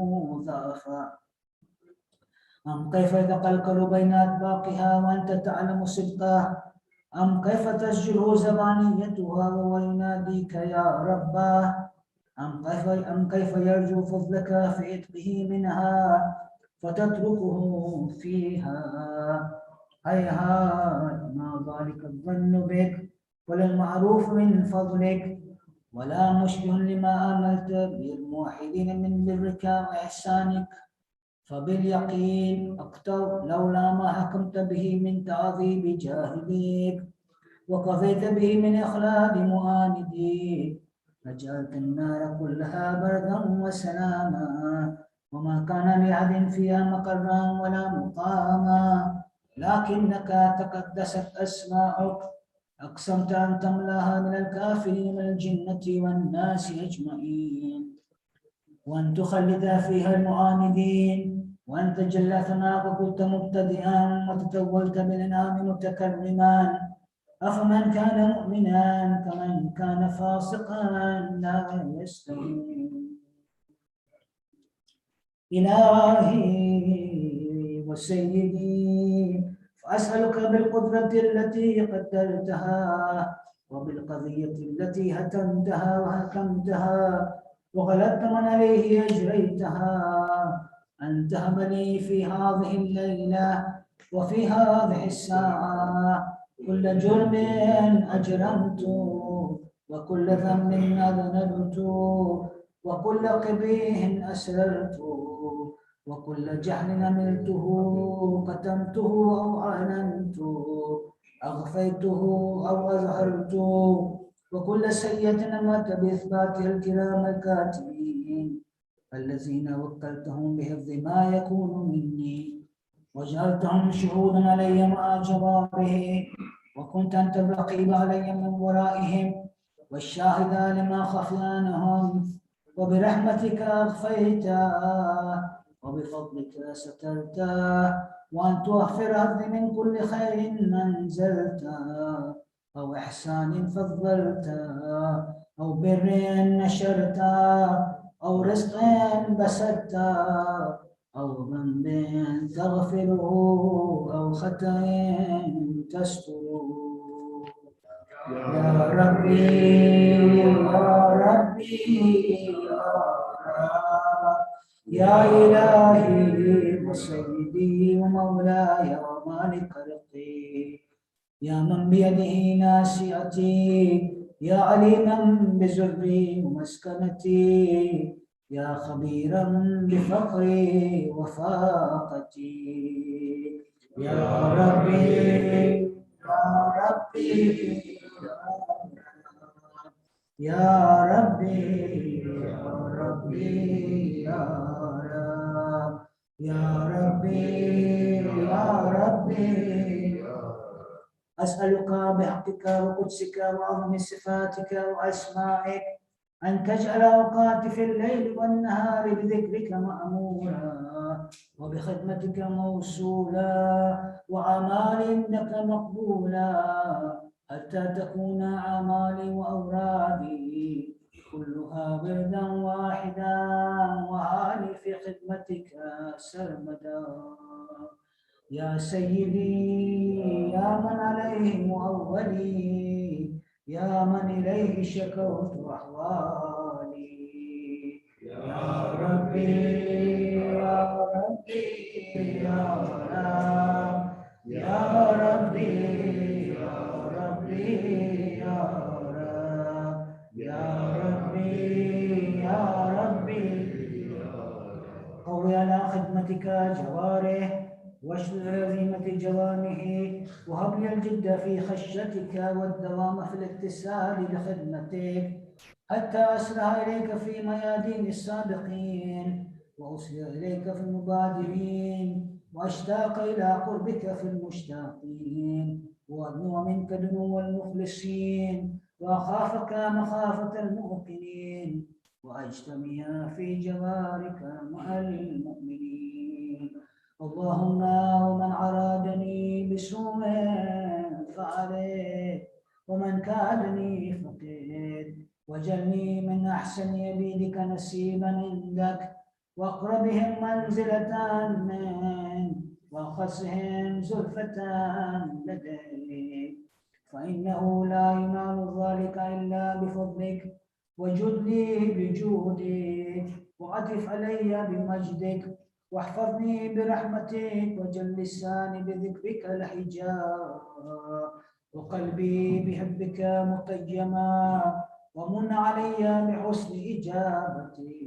ضعفا أم كيف يتقلقل بين أطباقها وأنت تعلم صدقه أم كيف تسجله زبانيتها وهو يناديك يا رباه أم كيف يرجو فضلك في عتقه منها فتتركه فيها. هيهات ما ذلك الظن بك ولا المعروف من فضلك ولا مشبه لما آملت به الموحدين من برك وإحسانك، فباليقين أقتر لولا ما حكمت به من تعظيم جاهديك وقضيت به من إخلاد مؤانديك، فجعلت النار كلها بردا وسلاما، وما كان لأحد فيها مقرا ولا مقاما، لكنك تقدست أسماؤك أقسمت أن تملاها من الكافرين من الجنة والناس أجمعين، وأن تخلد فيها المعاندين، وأن تجلى ثناءك كنت مبتدئا وتتولت بالإنعام متكرما، أفمن كان مؤمنا كمن كان فاسقا لا يستوون. إلهي وسيدي، فأسألك بالقدرة التي قدرتها وبالقضية التي هتمتها وحكمتها وغلبت من عليه أجريتها، أن تهب لي في هذه الليلة وفي هذه الساعة كل جرم أجرمته وكل ذنب أذنبته وكل قبيح أسررته وكل جهل عملته كتمته أو أعلنته أخفيته أو أظهرته وكل سيئة أمرت بإثباتها الكرام الكاتبين الذين وكلتهم بحفظ ما يكون مني وجعلتهم شهودا علي مع جوابه، وكنت أنت الرقيب علي من ورائهم والشاهد لما خفي عنهم، وبرحمتك أخفيته وبفضلك سترته، وأن توفر عبدي من كل خير أنزلته أو إحسان فضلته أو بر نشرته أو رزق بسطته أو ذنب تغفره أو خطأ تستره. يا ربي يا ربي يا إلهي وسيدي ومولاي ومالك رقي، يا من بيده ناسيتي، يا عليما بزري ومسكنتي، يا خبيرا بفقري وفاقتي، يا ربي يا ربي يا ربي يا ربي يا رب يا ربي يا ربي، أسألك بحقك وقدسك وعظم صفاتك وأسمائك أن تجعل أوقاتي في الليل والنهار بذكرك مأمورا وبخدمتك موصولا وأعمالي عندك مقبولا، حتى تكون أعمالي وأورادي كلها بردا واحدا وعالي في خدمتك سرمدا. يا سيدي يا من عليه مؤولي، يا من إليه شكوت أحوالي، يا ربي يا ربي يا رب يا ربي يا ربي يا رب يا ربي يا ربي، قوي على خدمتك جواره واشدد عزيمة جوانه، وهب لي الجد في خشيتك والدوام في الاتصال بخدمتك حتى أسرع إليك في ميادين السابقين وأسرع إليك في المبادرين وأشتاق إلى قربك في المشتاقين وأدنو منك دنو المخلصين وأخافك مخافة الموقنين وأجتمع في جوارك مع المؤمنين. اللهم ومن أرادني بسوء فعليه ومن كادني فقد، وجلني من أحسن يبيدك نسيبا عندك وأقربهم منزلة من وأخصهم زلفة لديك، فإنه لا ينال ذلك إلا بفضلك، وجد لي بجودك وعطف علي بمجدك واحفظني برحمتك، وجل لساني بذكرك الحجاب وقلبي بحبك مقيما ومن علي بحسن إجابتي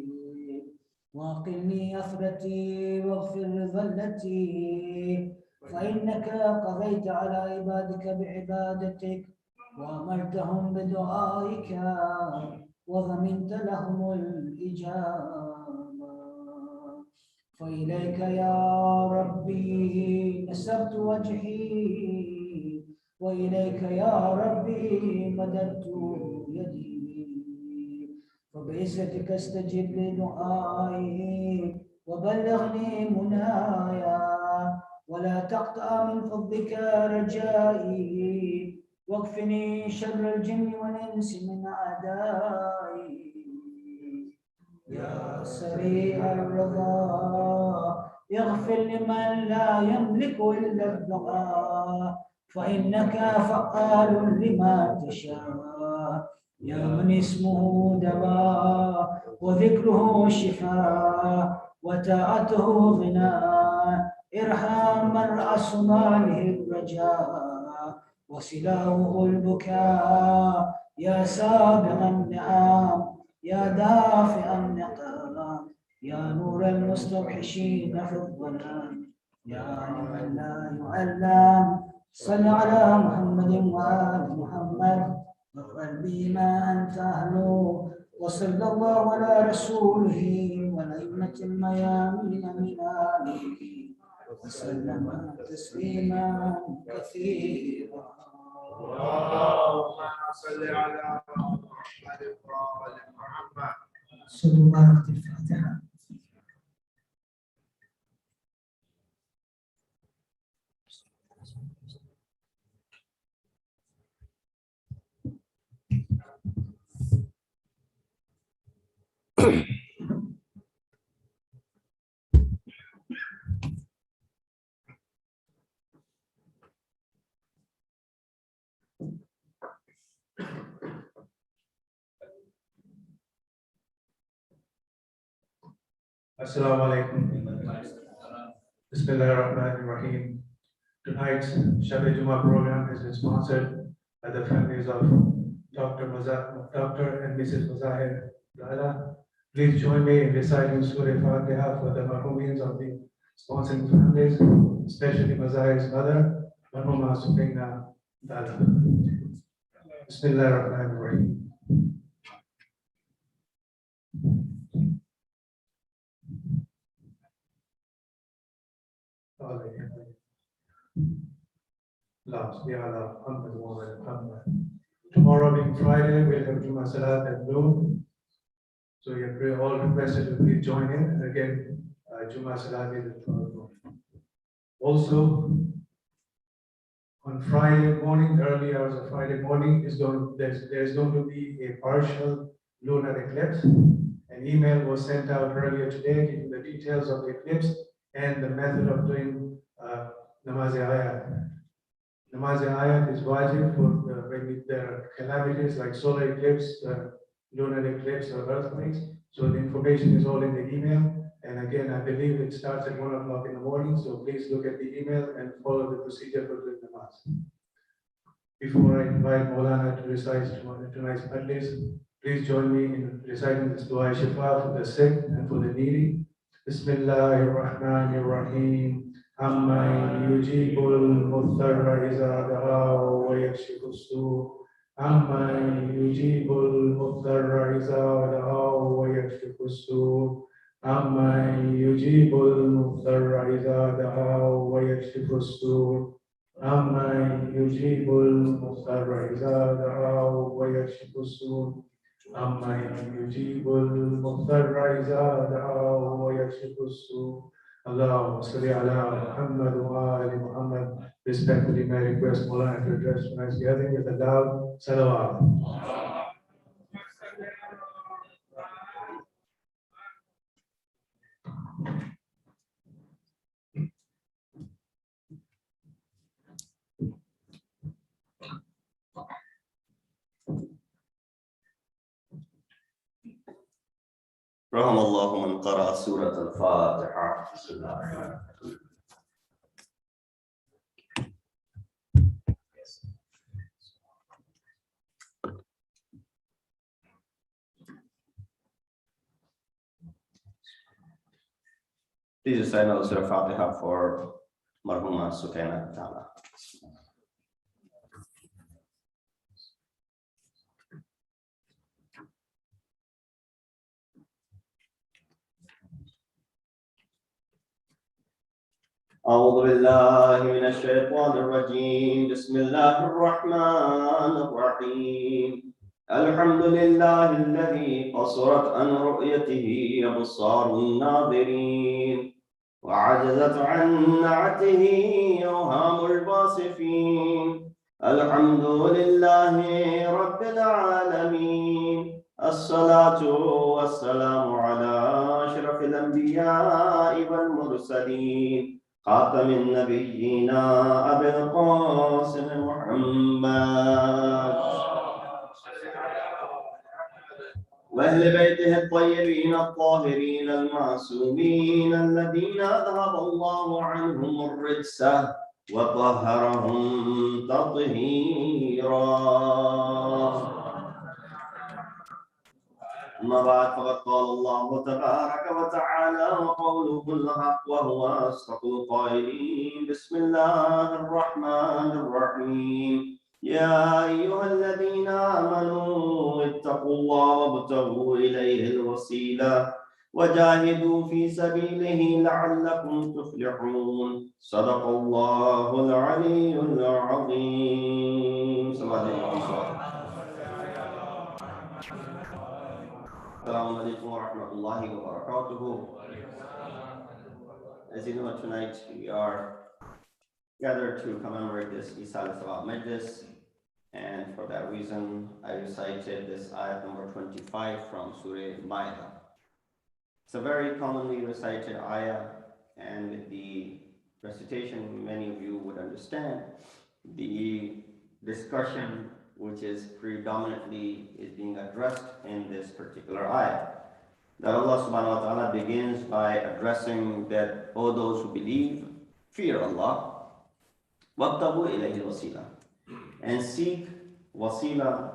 وقني أثرتي واغفر ذلتي فإنك قضيت على عبادك بعبادتك وأمرتهم بدعائك وضمنت لهم الإجابة فإليك يا ربي نسبت وجهي وإليك يا ربي مددت يدي فبعزتك استجب لدعائي وبلغني منايا ولا تقطع من فضلك رجائي واكفني شر الجن والإنس من أعدائي يا سريع الرضا اغفر لمن لا يملك إلا الدعاء فإنك فعال لما تشاء يا من اسمه دواء وذكره شفاء وطاعته غناء ارحم من رأس ماله الرجاء وسلاؤه البكاء يا سابق النعم يا دافع النقام يا نور المستوحشين في الظلام يا علما لا يعلم صل على محمد وآل محمد وافعل به ما أنت أهله وصلى الله على رسوله والأئمة الميامين من آله وسلم تسليما كثيرا اللهم صل على محمد وآل محمد. صلوا بارك الفاتحة. Assalamu alaikum. Bismillahirrahmanirrahim. Tonight's Shab-e-Jumah program has been sponsored by the families of Dr. and Mrs. Mazahir Lala. Please join me in reciting Surah Fatiha for the Marhumeens of the sponsoring families, especially Mazahir's mother, Marhuma Sufaina Lala. Bismillahirrahmanirrahim. Tomorrow being Friday, we'll have Jummah Salat at noon. So you're all requested to please join in. And again, Jummah Salat is at 12 noon. Also, on Friday morning, the early hours of Friday morning, there's going to be a partial lunar eclipse. An email was sent out earlier today giving the details of the eclipse and the method of doing namaz-e-ayat. Namaz-e-ayat is wajib for when there are calamities like solar eclipse, lunar eclipse, or earthquakes. So the information is all in the email. And again, I believe it starts at 1 o'clock in the morning. So please look at the email and follow the procedure for doing namaz. Before I invite Maulana to recite tonight's Majlis, please join me in reciting this dua shifa for the sick and for the needy. Bismillahirrahmanirrahim. Amman yujibul mudtarra iza da'ahu wa yakshifu as-su'. Amman yujibul mudtarra iza da'ahu wa yakshifu as-su'. Amman yujibul mudtarra iza da'ahu wa yakshifu as-su'. Amman yujibul mudtarra iza da'ahu wa yakshifu as-su'. Amman yujibul mudtarra iza da'ahu wa yakshifu as-su'. Allahumma salli ala Muhammad wa ali Muhammad. Respectfully, may I request Maulana to address tonight's gathering with a loud salawat. رحم الله من قرأ سورة الفاتحة. بسم الله الرحمن الرحيم. Please recite now Surah Fatiha for Marhuma Sukaina Ta'ala. أعوذ بالله من الشيطان الرجيم بسم الله الرحمن الرحيم الحمد لله الذي قصرت عن رؤيته أبصار الناظرين وعجزت عن نعته أوهام الباصفين الحمد لله رب العالمين الصلاة والسلام على أشرف الأنبياء والمرسلين خاتم النبيين أبي القاسم محمد وأهل بيته الطيبين الطاهرين المعصومين الذين أذهب الله عنهم الرجس وطهرهم تطهيرا. أما بعد فقد قال الله تبارك وتعالى وقوله الحق وهو أصدق القائلين بسم الله الرحمن الرحيم يا أيها الذين آمنوا اتقوا الله وابتغوا إليه الوسيلة وجاهدوا في سبيله لعلكم تفلحون صدق الله العلي العظيم. Assalamu alaikum wa rahmatullahi wa barakatuhu. As you know, tonight we are gathered to commemorate this Eisal-e-Thawab Majlis, and for that reason I recited this ayat number 25 from Surah Ma'idah. It's a very commonly recited ayah, and with the recitation many of you would understand the discussion which is predominantly is being addressed in this particular ayah. That Allah subhanahu wa ta'ala begins by addressing that, all those who believe, fear Allah, وَابْتَغُوا إِلَيْهِ الْوَسِيلَةِ, and seek wasila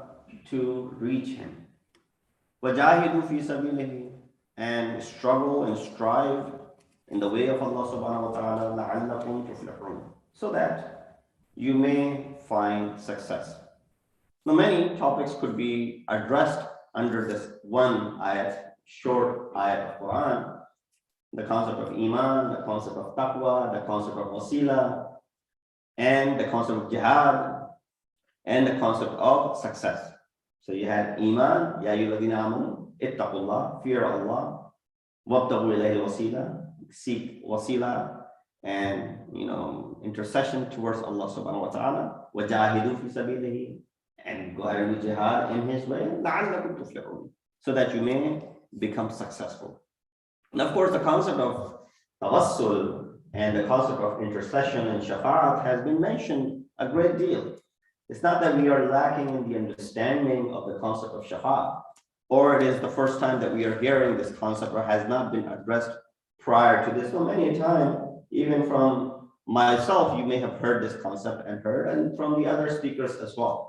to reach Him. وَجَاهِدُوا فِي سَبِيلِهِ, and struggle and strive in the way of Allah subhanahu wa ta'ala, لَعَلَّكُمْ تُفْلِحُونَ, so that you may find success. Now, many topics could be addressed under this one ayat, short ayat of Quran. The concept of Iman, the concept of Taqwa, the concept of wasila, and the concept of jihad, and the concept of success. So you had Iman, Ya ayyuhalladhina amanu, ittaqullah, fear Allah, wabtaghu ilayhi wasila, seek wasila, and intercession towards Allah subhanahu wa ta'ala, wajahidu fi sabilihi, and go ahead and do jihad in His way, لَعَلَّكُمْ تُفْلِحُونَ, so that you may become successful. And of course, the concept of tawassul and the concept of intercession and shafa'at has been mentioned a great deal. It's not that we are lacking in the understanding of the concept of shafa'at, or it is the first time that we are hearing this concept or has not been addressed prior to this. So many a time, even from myself, you may have heard this concept and from the other speakers as well.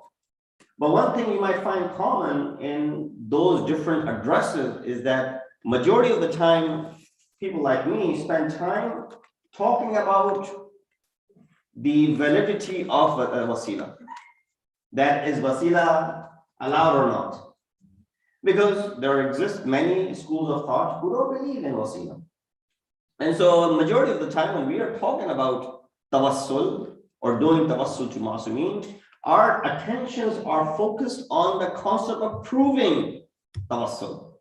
But one thing you might find common in those different addresses is that majority of the time, people like me spend time talking about the validity of a wasila. That is wasila allowed or not? Because there exist many schools of thought who don't believe in wasila. And so a majority of the time when we are talking about tawassul or doing tawassul to ma'asumeen, our attentions are focused on the concept of proving tawassul,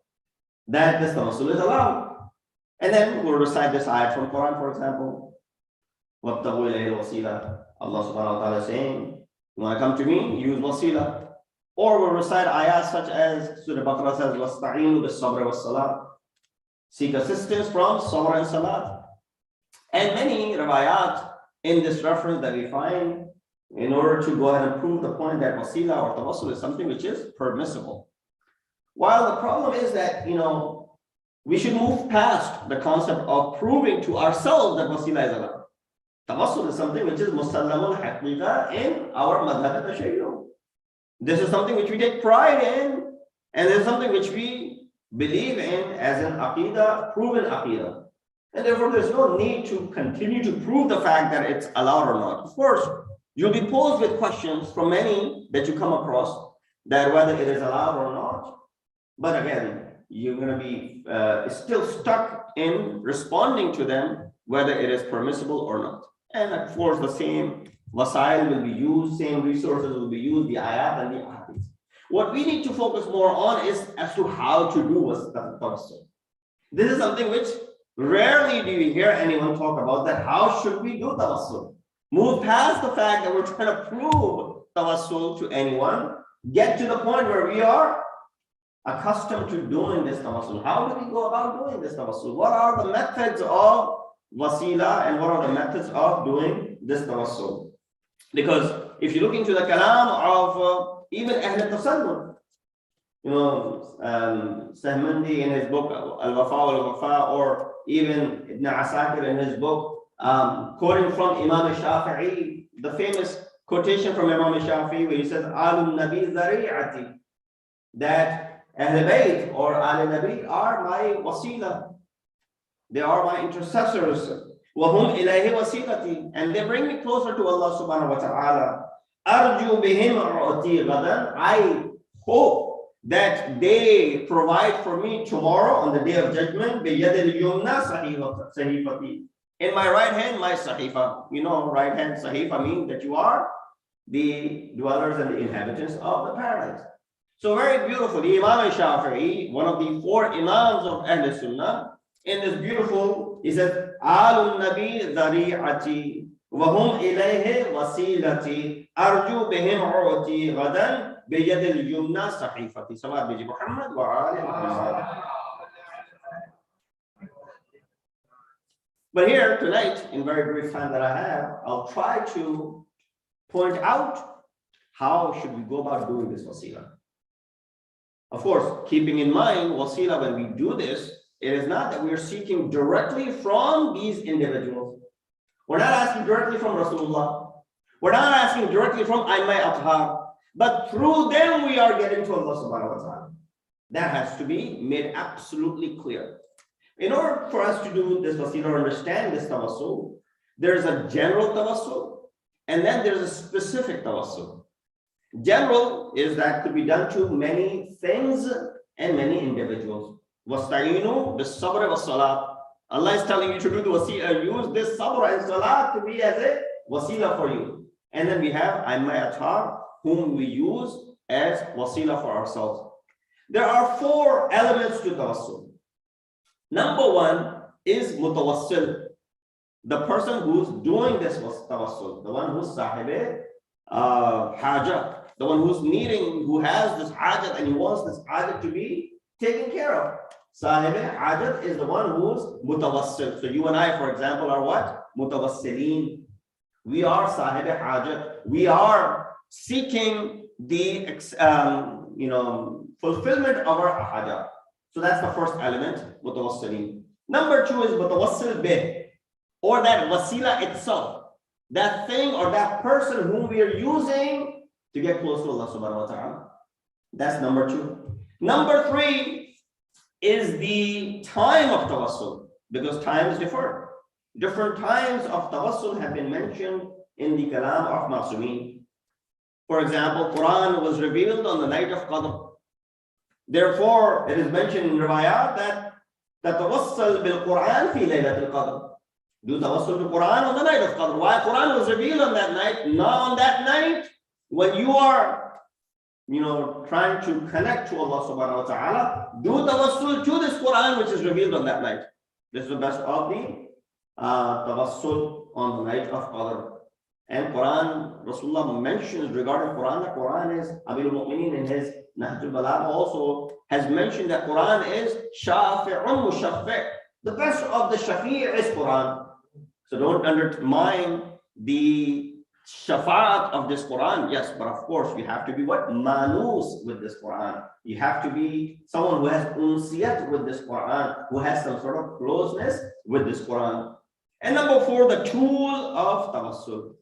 that this tawassul is allowed. And then we'll recite this ayat from Quran, for example. وَابْتَغُوا إِلَيْهِ الْوَسِيلَةِ. Allah subhanahu wa ta'ala is saying, you want to come to me, use wasila. Or we'll recite ayats such as Surah Baqarah says, وَاسْتَعِينُوا بِالصَّبْرِ وَالصَّلَاةِ. Seek assistance from sabr and salat. And many riwayat in this reference that we find in order to go ahead and prove the point that wasila or tawassul is something which is permissible. While the problem is that, we should move past the concept of proving to ourselves that wasila is allowed. Tawassul is something which is musallamun haqiqa in our madhhab al-tashayyu. This is something which we take pride in, and this is something which we believe in as an aqidah, proven aqidah. And therefore, there's no need to continue to prove the fact that it's allowed or not. Of course, you'll be posed with questions from many that you come across that whether it is allowed or not. But again, you're going to be still stuck in responding to them, whether it is permissible or not. And of course, the same wasila will be used, same resources will be used, the ayat and the ahadith. What we need to focus more on is as to how to do tawassul. This is something which rarely do you hear anyone talk about, that how should we do tawassul. Move past the fact that we're trying to prove tawassul to anyone, get to the point where we are accustomed to doing this tawassul. How do we go about doing this tawassul? What are the methods of wasila and what are the methods of doing this tawassul? Because if you look into the kalam of even Ahl al-Tasannud, Sahmandi in his book Al-Wafa al-Wafa, or even Ibn Asakir in his book, quoting from Imam Shafi'i, the famous quotation from Imam Shafi'i where he says, Alun Nabi Zari'ati, that Ahl Bayt or Al Nabi are my wasila. They are my intercessors. وَهُمْ إِلَيْهِ وَسِيلَتِي, and they bring me closer to Allah subhanahu wa ta'ala. أَرْجُو بِهِمْ أُعْطِي غَدًا, I hope that they provide for me tomorrow on the day of judgment. بِيَدِ الْيُمْنَى صَحِيفَتِي, in my right hand, my sahifa. Right hand sahifa means that you are the dwellers and the inhabitants of the paradise. So very beautifully, Imam Shafi'i, one of the four Imams of Ahl Sunnah, in this beautiful, he says, Alun Nabi Zari'ati, Wahum ilayhi wasilati, Arju bihim u'ti ghadan, biyadil yumna sahifati. Salawat biji Muhammad wa ali Muhammad. But here tonight, in very brief time that I have, I'll try to point out how should we go about doing this wasila. Of course, keeping in mind, wasila, when we do this, it is not that we are seeking directly from these individuals. We're not asking directly from Rasulullah. We're not asking directly from Aimai-e-Athhar. But through them, we are getting to Allah subhanahu wa ta'ala. That has to be made absolutely clear. In order for us to do this wasila or understand this tawassul, there's a general tawassul, and then there's a specific tawassul. General is that could be done to many things and many individuals. Wasta'inu bis-sabr was-salat. Allah is telling you to do the wasila, use this sabr and salat to be as a wasila for you. And then we have Aimai-e-Athhar, whom we use as wasila for ourselves. There are four elements to tawassul. Number one is mutawassil, the person who's doing this tawassul, the one who's sahib-e-haja, the one who's needing, who has this hajat and he wants this hajat to be taken care of. Sahib-e-hajat is the one who's mutawassil. So you and I, for example, are what? Mutawassilin. We are sahib-e-hajat. We are seeking the fulfillment of our hajat. So that's the first element, mutawassilin. Number two is mutawassil bih, or that wasila itself, that thing or that person whom we are using to get close to Allah subhanahu wa ta'ala. That's number two. Number three is the time of tawassul, because times differ. Different times of tawassul have been mentioned in the kalam of Masumin. For example, Quran was revealed on the night of Qadr. Therefore, it is mentioned in riwayat that tawassal bil Quran fi laylatil Qadr. Do tawassul to Quran on the night of Qadr. Why Quran was revealed on that night? Not on that night when you are trying to connect to Allah subhanahu wa ta'ala. Do tawassul to this Quran which is revealed on that night. This is the best of the tawassul on the night of Qadr. And Quran, Rasulullah mentions regarding Quran, that Quran is, Amirul Mu'mineen in his Nahjul Balagh also has mentioned that Quran is shafi'un mushaffi'. The best of the shafi' is Quran. So don't undermine the shafa'at of this Quran. Yes, but of course you have to be what? Manus with this Quran. You have to be someone who has unsiyat with this Quran, who has some sort of closeness with this Quran. And number four, the tool of tawassul.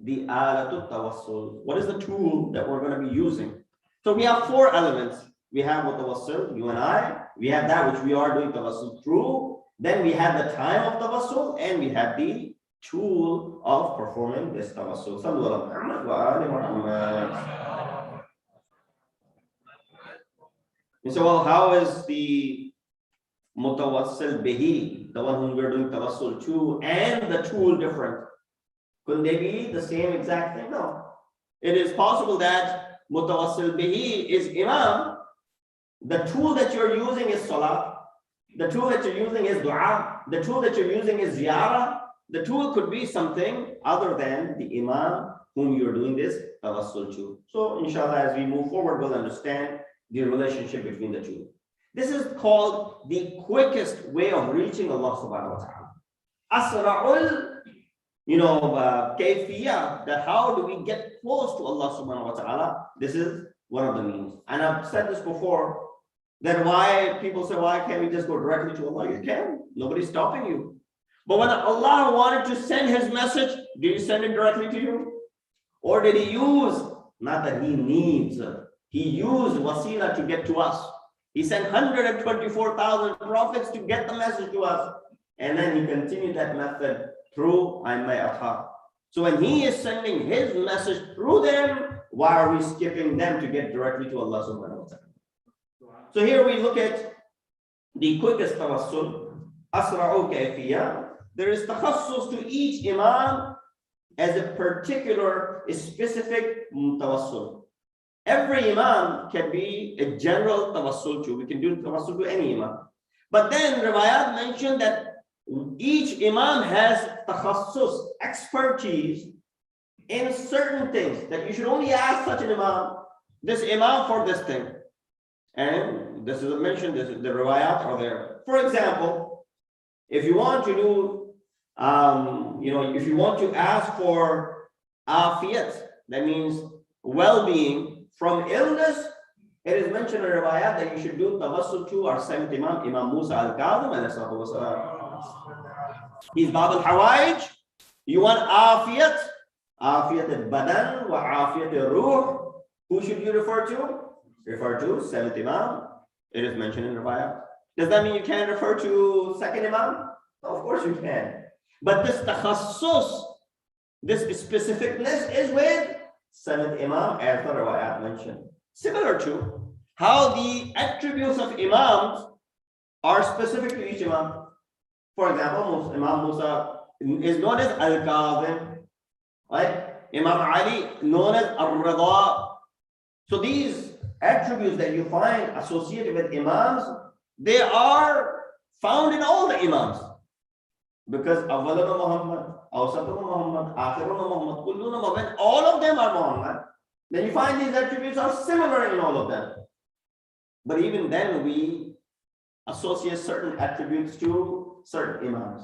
The alatul tawassul. What is the tool that we're going to be using? So we have four elements. We have mutawassil, you and I. We have that which we are doing tawassul through. Then we have the time of tawassul and we have the tool of performing this tawassul. Sallu ala Muhammad wa ali Muhammad. You say, well, how is the mutawassil bihi, the one whom we're doing tawassul to, and the tool different? Couldn't they be the same exact thing? No. It is possible that mutawassil bihi is imam. The tool that you're using is salah. The tool that you're using is dua. The tool that you're using is ziyarah. The tool could be something other than the imam whom you're doing this tawassul to. So inshallah, as we move forward, we'll understand the relationship between the two. This is called the quickest way of reaching Allah subhanahu wa ta'ala. Asra'ul, kayfiyah, that how do we get close to Allah subhanahu wa ta'ala? This is one of the means. And I've said this before, that why people say, why can't we just go directly to Allah? You can. Nobody's stopping you. But when Allah wanted to send his message, did he send it directly to you? Or did he use, not that he needs, he used wasila to get to us. He sent 124,000 prophets to get the message to us. And then he continued that method through Aimai. So when he is sending his message through them, why are we skipping them to get directly to Allah subhanahu wa ta'ala? So here we look at the quickest tawassul, asra'u kayfiyah. There is takhassus to each imam as a particular, specific tawassul. Every imam can be a general tawassul to. We can do tawassul to any imam. But then riwayat mentioned that each imam has takhassus, expertise in certain things, that you should only ask such an imam, this imam for this thing. And this is mentioned, this is the riwayat are there. For example, if you want to do, if you want to ask for afiyat, that means well-being from illness, it is mentioned in riwayat that you should do tawassul to our seventh imam, Imam Musa al-Kadhim alayhi salatu wasalam. He's Bab al-Hawaij. You want afiyat al-badan wa afiyat al-ruh. Who should you refer to? Refer to seventh imam. It is mentioned in riwayat. Does that mean you can't refer to second imam? No, of course you can. But this takhassus, this specificness is with seventh imam, as the riwayat mentioned. Similar to how the attributes of imams are specific to each imam. For example, Imam Musa is known as Al-Kadhim, right? Imam Ali known as Ar-Rida. So these attributes that you find associated with imams, they are found in all the imams. Because Awwaluna Muhammad, Awsatuna Muhammad, Akhiruna Muhammad, Kulluna Muhammad, when all of them are Muhammad, then you find these attributes are similar in all of them. But even then we associate certain attributes to certain imams.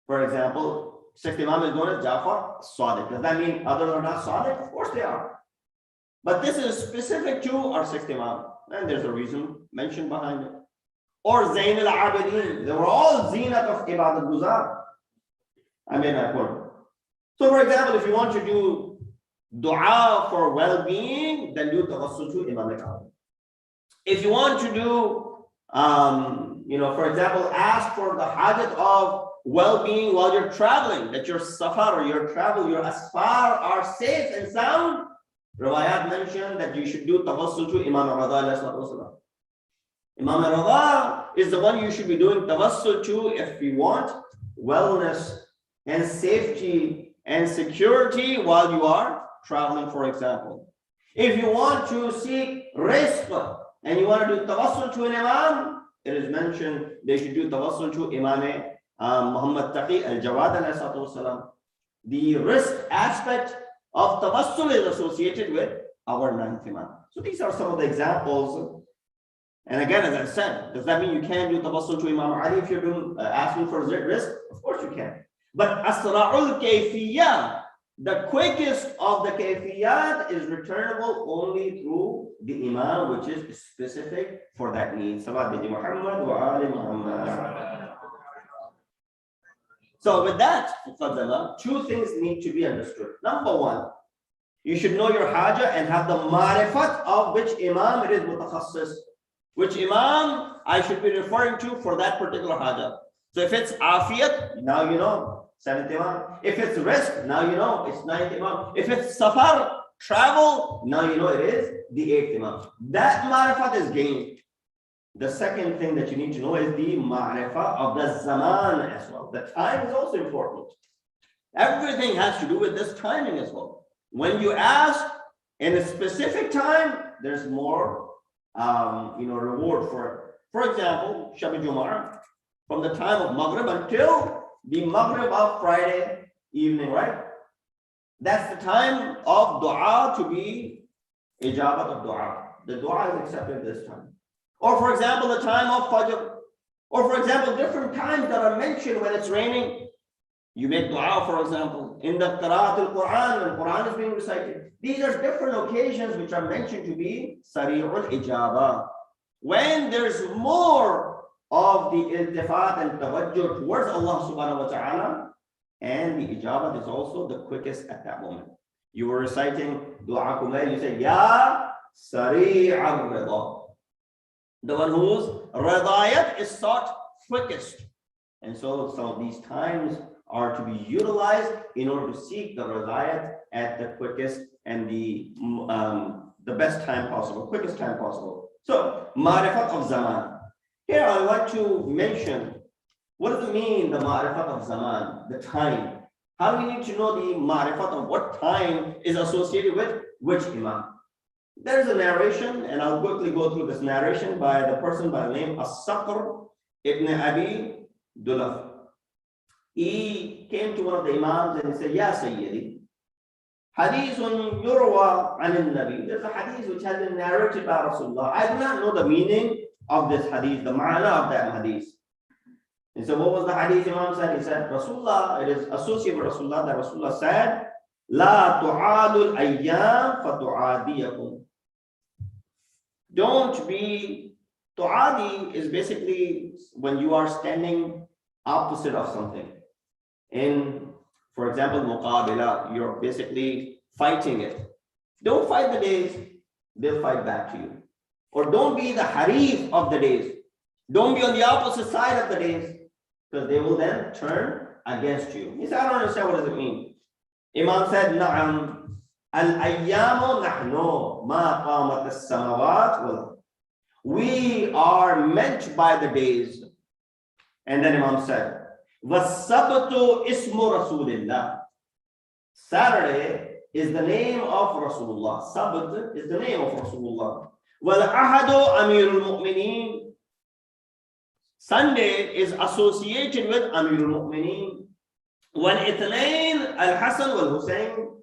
For example, sixth imam is known as Jafar Sadiq. Does that mean others are not Sadiq? Of course they are. But this is specific to our sixth imam, and there's a reason mentioned behind it. Or Zain al-Abidin, they were all zinat of Ibadat Guzar. I made my point. So for example, if you want to do dua for well-being, then do tawassul to Imam al-Kadhim. If you want to do, for example, ask for the hajat of well-being while you're traveling, that your safar or your travel, your asfar are safe and sound, riwayat mentioned that you should do tawassul to Imam al-Rida. Imam al-Rida is the one you should be doing tawassul to if you want wellness and safety and security while you are traveling, for example. If you want to seek rizq and you want to do tawassul to an imam, it is mentioned they should do tawassul to Imam Muhammad Taqi al-Jawad alayhi. The rizq aspect of tawassul is associated with our ninth imam. So these are some of the examples. And again, as I said, does that mean you can't do tawassul to Imam Ali if you're doing asking for rizq? Of course you can. But asra'ul kayfiyah, the quickest of the kayfiyat, is returnable only through the imam which is specific for that need. Muhammad wa ali Muhammad. So with that, two things need to be understood. Number one, you should know your haja and have the ma'rifat of which imam it is mutakhassis, which imam I should be referring to for that particular haja. So if it's afiyat, now you know, 7th Imam. If it's risk, now you know, it's 9th Imam. If it's safar, travel, now you know it is the 8th Imam. That ma'rifat is gained. The second thing that you need to know is the ma'rifah of the zaman as well. The time is also important. Everything has to do with this timing as well. When you ask in a specific time, there's more reward for it. For example, Shab-e-Jumah, from the time of Maghrib until the Maghrib of Friday evening, right? That's the time of dua to be ijabat of dua. The dua is accepted this time. Or for example, the time of Fajr. Or for example, different times that are mentioned when it's raining. You make dua, for example, in the Qira'at al-Quran, when Quran is being recited. These are different occasions which are mentioned to be Sari'ul Ijaba. When there's more of the iltifat and tawajjuh towards Allah subhanahu wa ta'ala, and the ijabat is also the quickest at that moment. You were reciting Dua Kumail, you say, Ya Sari'al Rida. The one whose radayat is sought quickest. And so some of these times are to be utilized in order to seek the radayat at the quickest and the best time possible, quickest time possible. So, ma'rifat of zaman. Here I want to mention, what does it mean, the ma'rifat of zaman, the time? How do we need to know the ma'rifat of what time is associated with which imam? There's a narration, and I'll quickly go through this narration by the person by the name As-Saqr ibn Abi Dulaf. He came to one of the imams and he said, Ya Sayyidi, Hadithun yurwa anil Nabi. There's a hadith which has been narrated by Rasulullah. I do not know the meaning of this hadith, the ma'ana of that hadith. And so what was the hadith Imam said? He said, Rasulullah, it is associated with Rasulullah that Rasulullah said, La tu'adul ayyam fa tu'adiyakum. Don't be, tu'adi is basically when you are standing opposite of something. In, for example, muqabila, you're basically fighting it. Don't fight the days, they'll fight back to you. Or don't be the harif of the days. Don't be on the opposite side of the days, because they will then turn against you. He said, I don't understand, what does it mean? Imam said, Na'am, al-ayyamu nahnu ma qamat as-samawat wal. We are meant by the days. And then Imam said, was-sabtu ismu Rasulillah. Saturday is the name of Rasulullah. Sabt is the name of Rasulullah. Wal-ahadu amirul mu'mineen. Sunday is associated with Amirul Mu'mineen. Wal-Ithnain al-Hasan wal-Husayn.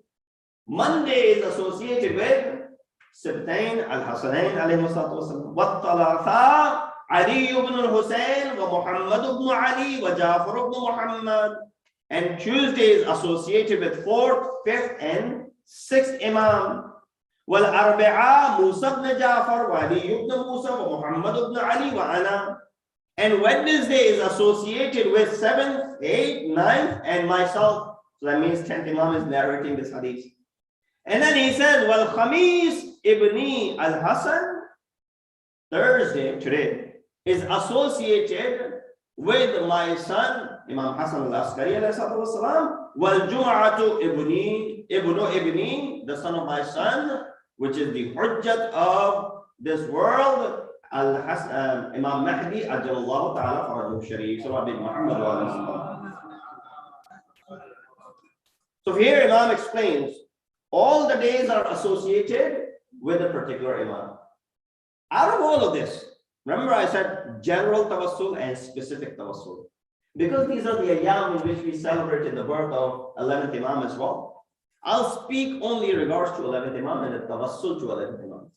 Monday is associated with Sibtain al-Hasanain alayhi salatu wasalam. Wat-Talatha Ali ibn al-Husayn wa Muhammad ibn Ali wa Jafar ibn Muhammad. And Tuesday is associated with 4th, 5th, and 6th Imam. Wal-Arbi'a Musa ibn Jafar wa Ali ibn Musa wa Muhammad ibn Ali wa Ana. And Wednesday is associated with 7th, 8th, 9th, and myself. So that means 10th Imam is narrating this hadith. And then he says, Wal Khamis ibni al-Hasan, Thursday, today, is associated with my son, Imam Hasan al-Askari alayhi salatu wasalam. Wal Jum'atu ibni, the son of my son, which is the hujjat of this world, Imam Mahdi ajallahu ta'ala farajuh sharif. So here Imam explains all the days are associated with a particular Imam. Out of all of this, remember I said general tawassul and specific tawassul, because these are the ayyam in which we celebrated the birth of 11th Imam as well. I'll speak only in regards to 11th Imam and the tawassul to 11th Imam.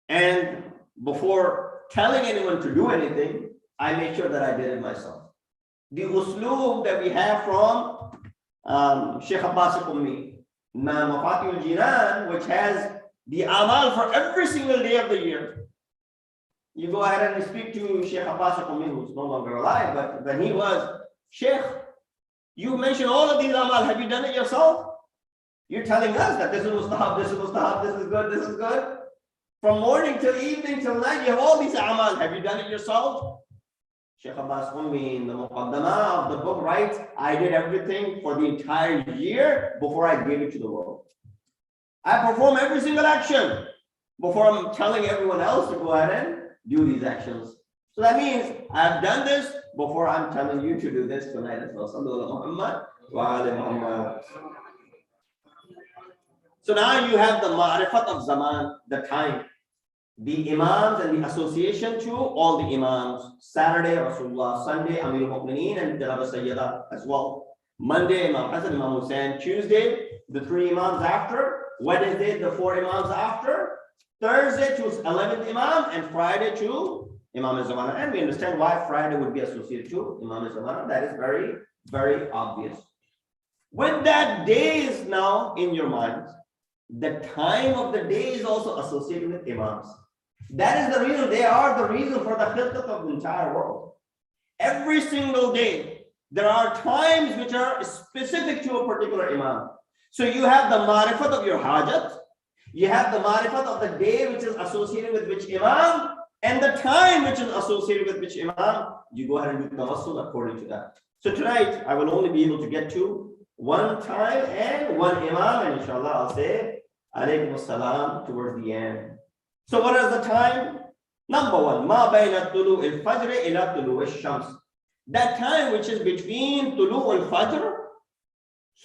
And before telling anyone to do anything, I make sure that I did it myself. The usloob that we have from Sheikh Abbas Qummi, Mafatul Jinan, which has the amal for every single day of the year. You go ahead and speak to Sheikh Abbas Qummi, who's no longer alive, but when he was, Sheikh, you mentioned all of these amal, have you done it yourself? You're telling us that this is mustahab, this is mustahab, this is good, this is good. From morning till evening till night, you have all these amal. Have you done it yourself? Sheikh Abbas Ummi in the Muqaddamah of the book writes, I did everything for the entire year before I gave it to the world. I perform every single action before I'm telling everyone else to go ahead and do these actions. So that means I've done this before I'm telling you to do this tonight as well. So now you have the ma'rifat of zaman, the time, the imams and the association to all the imams. Saturday, Rasulullah; Sunday, Amir al-Mu'mineen and Jalaba Sayyida as well. Monday, Imam Hassan, Imam Hussain. Tuesday, the 3 imams after. Wednesday, the 4 imams after. Thursday to 11th imam, and Friday to Imam al-Zamana. And we understand why Friday would be associated to Imam al-Zamana. That is very, very obvious. With that day is now in your mind, the time of the day is also associated with imams. That is the reason, they are the reason for the khilqat of the entire world. Every single day, there are times which are specific to a particular imam. So you have the ma'rifat of your hajat, you have the ma'rifat of the day which is associated with which imam, and the time which is associated with which imam. You go ahead and do tawassul according to that. So tonight, I will only be able to get to one time and one imam, and inshallah I'll say alaykum assalam towards the end. So what is the time? Number 1, ma bayna tulu al-fajr ila tulu al-shams. That time which is between tulu al-fajr,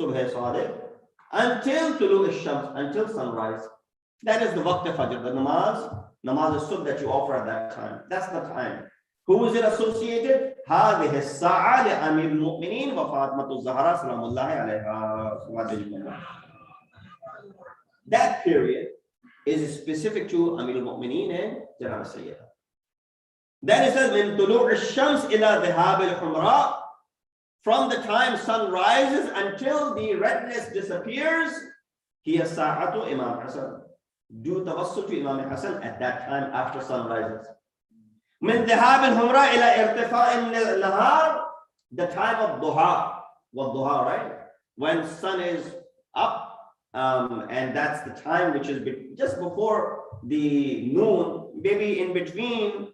subh sadiq, until tulu al-shams, until sunrise. That is the waqt al-fajr, the namaz al-subh that you offer at that time. That's the time. Who is it associated? هذه الساعة لأمير المؤمنين وفاطمة الزهراء سلام الله عليها. That period is specific to Amir al-Mu'mineen and Jalal Sayyida. Then it says, من طلوع الشمس إلى ذهاب الحمراء. From the time sun rises until the redness disappears, هي ساعة Imam Hassan. Do tawassul to Imam Hassan at that time after sun rises. من ذهاب الحمراء إلى ارتفاع النهار. The time of duha. What duha, right? When sun is up. And that's the time which is just before the noon, maybe in between,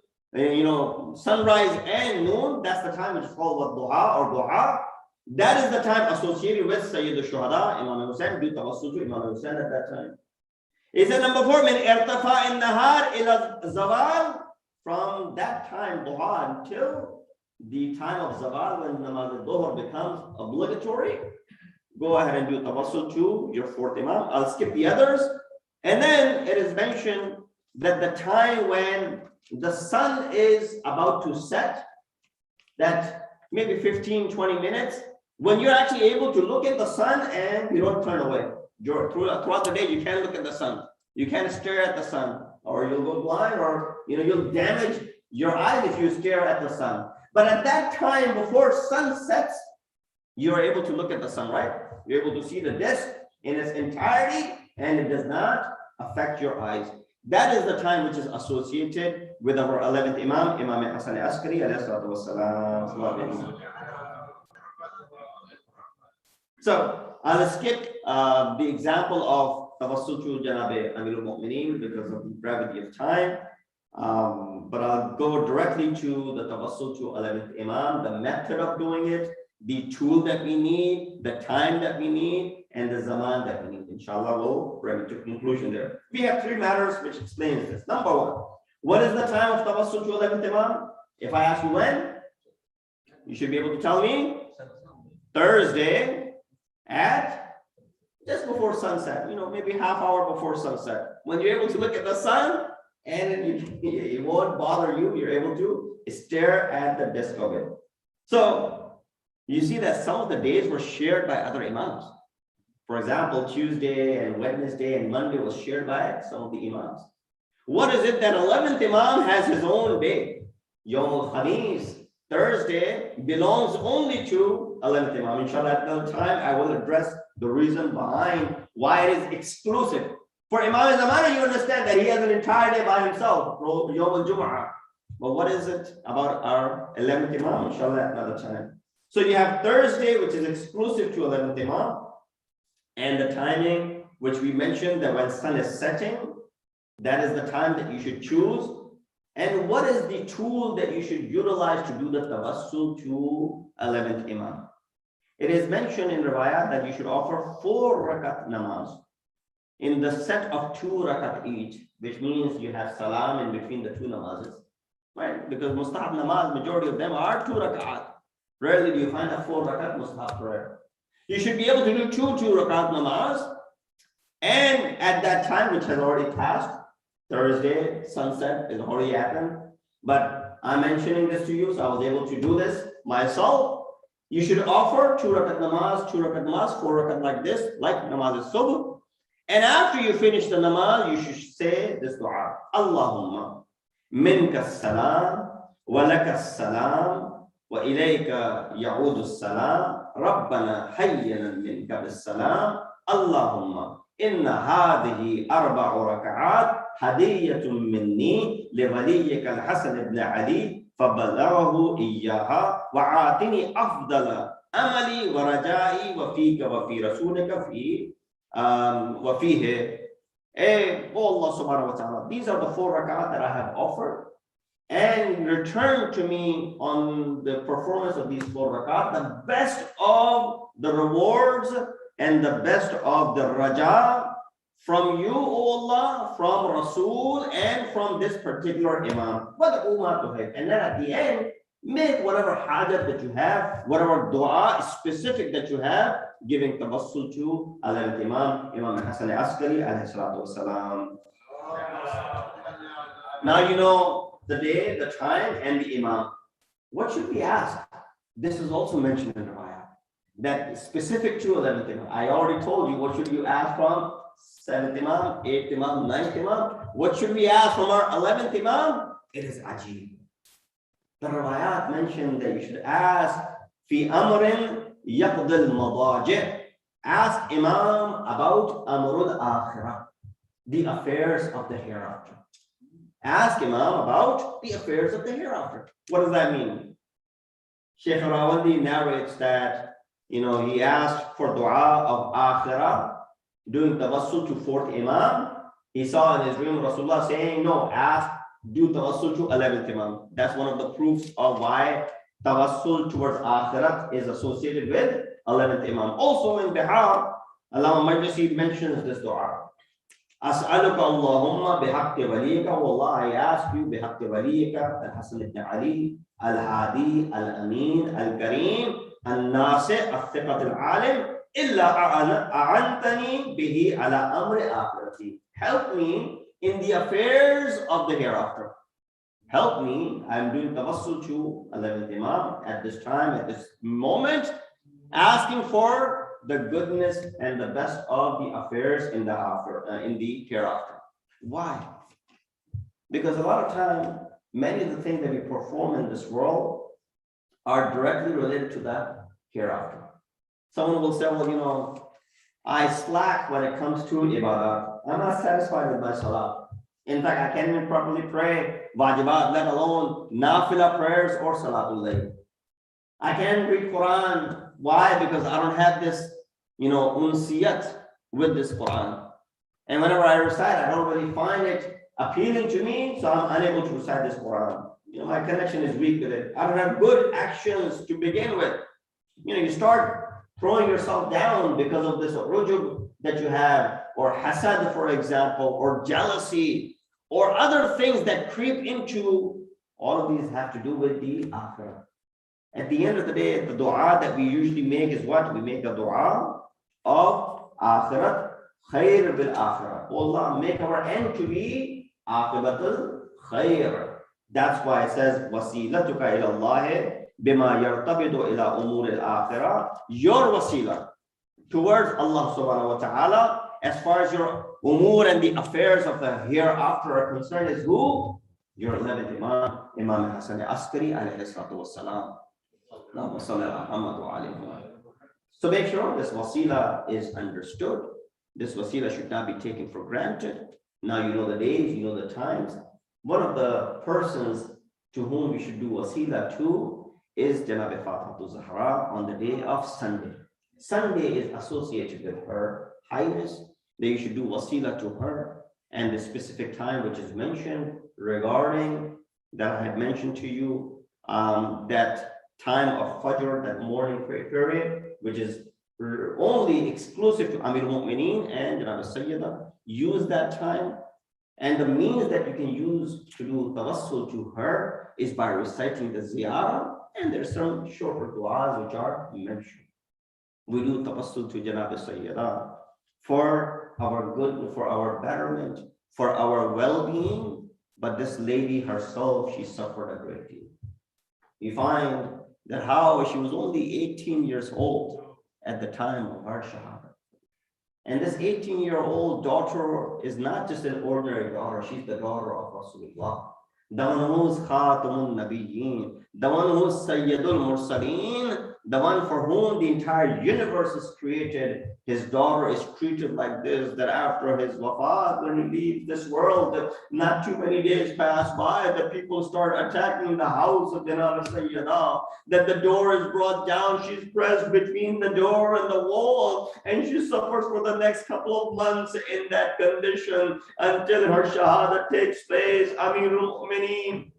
sunrise and noon. That's the time which is called duha or duha. That is the time associated with Sayyid al-Shuhada, Imam Hussain. Do tawassul to Imam Hussain at that time. Is it number 4? Min irtifa in-nahar ila zawal. From that time, duha, until the time of zawal, when namaz al-dhuhr becomes obligatory. Go ahead and do tawassul to your 4th imam. I'll skip the others. And then it is mentioned that the time when the sun is about to set, that maybe 15-20 minutes, when you're actually able to look at the sun and you don't turn away. Throughout the day, you can't look at the sun. You can't stare at the sun, or you'll go blind, or you'll damage your eyes if you stare at the sun. But at that time, before sun sets, you're able to look at the sun, right? You're able to see the disk in its entirety, and it does not affect your eyes. That is the time which is associated with our 11th Imam, Imam Hasan al-Askari, alayhi salatu wassalam. So I'll skip the example of tawassul to Janab Amir al-Mu'mineen because of the brevity of time. But I'll go directly to the tawassul to 11th Imam, the method of doing it, the tool that we need, the time that we need, and the zaman that we need. Inshallah, we'll bring to conclusion there. We have 3 matters which explains this. Number 1, what is the time of tawassul to 11th Imam? If I ask you when, you should be able to tell me. Thursday at just before sunset, maybe half hour before sunset. When you're able to look at the sun and it won't bother you, you're able to stare at the disk of it. So you see that some of the days were shared by other imams. For example, Tuesday and Wednesday and Monday was shared by some of the imams. What is it that 11th imam has his own day? Yawm al-Khamis, Thursday, belongs only to 11th imam. Inshallah, at another time, I will address the reason behind why it is exclusive. For Imam al-Zamana, you understand that he has an entire day by himself, Yawm al-Jum'ah. But what is it about our 11th imam? Inshallah, at another time. So you have Thursday, which is exclusive to 11th imam, and the timing, which we mentioned that when sun is setting, that is the time that you should choose. And what is the tool that you should utilize to do the tawassul to 11th Imam? It is mentioned in Riwayat that you should offer 4 rakat namaz in the set of 2 rakat each, which means you have salam in between the 2 namazes, right? Because mustahab namaz, majority of them are 2 rakat. Rarely do you find a 4 rakat mustahab prayer. You should be able to do 2 rakat namaz, and at that time, which has already passed, Thursday, sunset is already happened, but I'm mentioning this to you, so I was able to do this myself. You should offer 2 rakat namaz, 2 rakat namaz, 4 rakat like this, like namaz al-subh. And after you finish the namaz, you should say this dua: Allahumma minka salam, wa laka salam, wa ilayka ya'udu salam, Rabbana hayyana minka bis salam, Allahumma inna hadhihi 4 raka'at hadiyatun minni li waliyyika al-Hasan ibn Ali فبلغه إياها وعاتني أفضل أملي ورجائي وفيك وفي رسولك في وفيه. Oh Allah subhanahu wa ta'ala, these are the 4 rak'at that I have offered, and return to me on the performance of these 4 rak'at the best of the rewards and the best of the raja from you, O Allah, from Rasul, and from this particular Imam. And then at the end, make whatever hajat that you have, whatever dua specific that you have, giving tawassul to 11th Imam, Imam Hasan-e-Askari alayhi salatu wasalam. Now you know the day, the time, and the Imam. What should we ask? This is also mentioned in the Riwayat, that specific to 11th Imam. I already told you what should you ask from 7th Imam, 8th Imam, 9th Imam. What should we ask from our 11th Imam? It is ajib. The Riwayat mentioned that you should ask fi amrin yaqdil madaji'. Ask Imam about amrul akhirah, the affairs of the hereafter. Ask Imam about the affairs of the hereafter. What does that mean? Sheikh Rawandi narrates that, he asked for dua of akhirah, doing tawassul to 4th Imam. He saw in his dream Rasulullah saying, no, do tawassul to 11th Imam. That's one of the proofs of why tawassul towards akhirat is associated with 11th Imam. Also in Bihar, Allama Majlis mentions this dua. As'aluka Allahumma bihaqqi waliyika, wallah, I ask you bihaqqi waliyika, al-Hasan ibn Ali, al-Hadi, al-Amin, al-Kareem, al-Nasi, al-Thiqat al-Alim, illa a'antani bihi ala amri akhirati. Help me in the affairs of the hereafter. Help me. I'm doing tawassul to 11th Imam at this time, at this moment, asking for the goodness and the best of the affairs in the hereafter. Why? Because a lot of time, many of the things that we perform in this world are directly related to that hereafter. Someone will say, well, I slack when it comes to ibadah. I'm not satisfied with my salah. In fact, I can't even properly pray wajibat, let alone nafila prayers or salatul layl. I can't read Quran. Why? Because I don't have this, unsiyat with this Quran. And whenever I recite, I don't really find it appealing to me, so I'm unable to recite this Quran. My connection is weak with it. I don't have good actions to begin with. You start throwing yourself down because of this rujub that you have, or hasad, for example, or jealousy, or other things that creep into. All of these have to do with the akhirah. At the end of the day, the dua that we usually make is what? We make a dua of akhirat, khair bil akhirah. Allah, make our end to be aqibatul khair. That's why it says, wasilatuka ila Allah bima yartabidu ila umur al-akhirah. Your wasila towards Allah subhanahu wa ta'ala, as far as your umur and the affairs of the hereafter are concerned, is who? Your 11th Imam, Imam Hasan-e-Askari alayhi salatu wassalam. So make sure this wasila is understood. This wasila should not be taken for granted. Now you know the days, you know the times. One of the persons to whom we should do wasila to is Janab Fatimah Zahra on the day of Sunday. Sunday is associated with her highness, that you should do wasila to her, and the specific time which is mentioned regarding that I had mentioned to you, that time of Fajr, that morning prayer period, which is only exclusive to Amir al-Mu'mineen and Janab al-Sayyidah, use that time. And the means that you can use to do tawassul to her is by reciting the ziyarah, and there's some shorter du'as which are mentioned. We do tawassul to Janab al-Sayyidah for our good, for our betterment, for our well-being, but this lady herself, she suffered a great deal. You find that how she was only 18 years old at the time of her shahada. And this 18-year-old daughter is not just an ordinary daughter, she's the daughter of Rasulullah. The one who's Khatamun Nabiyyin, the one who's Sayyidul Mursaleen, the one for whom the entire universe is created. His daughter is treated like this, that after his wafat, when he leaves this world, not too many days pass by, the people start attacking the house of Janab Sayyidah, that the door is brought down, she's pressed between the door and the wall, and she suffers for the next couple of months in that condition until her shahada takes place. Amirul Mu'mineen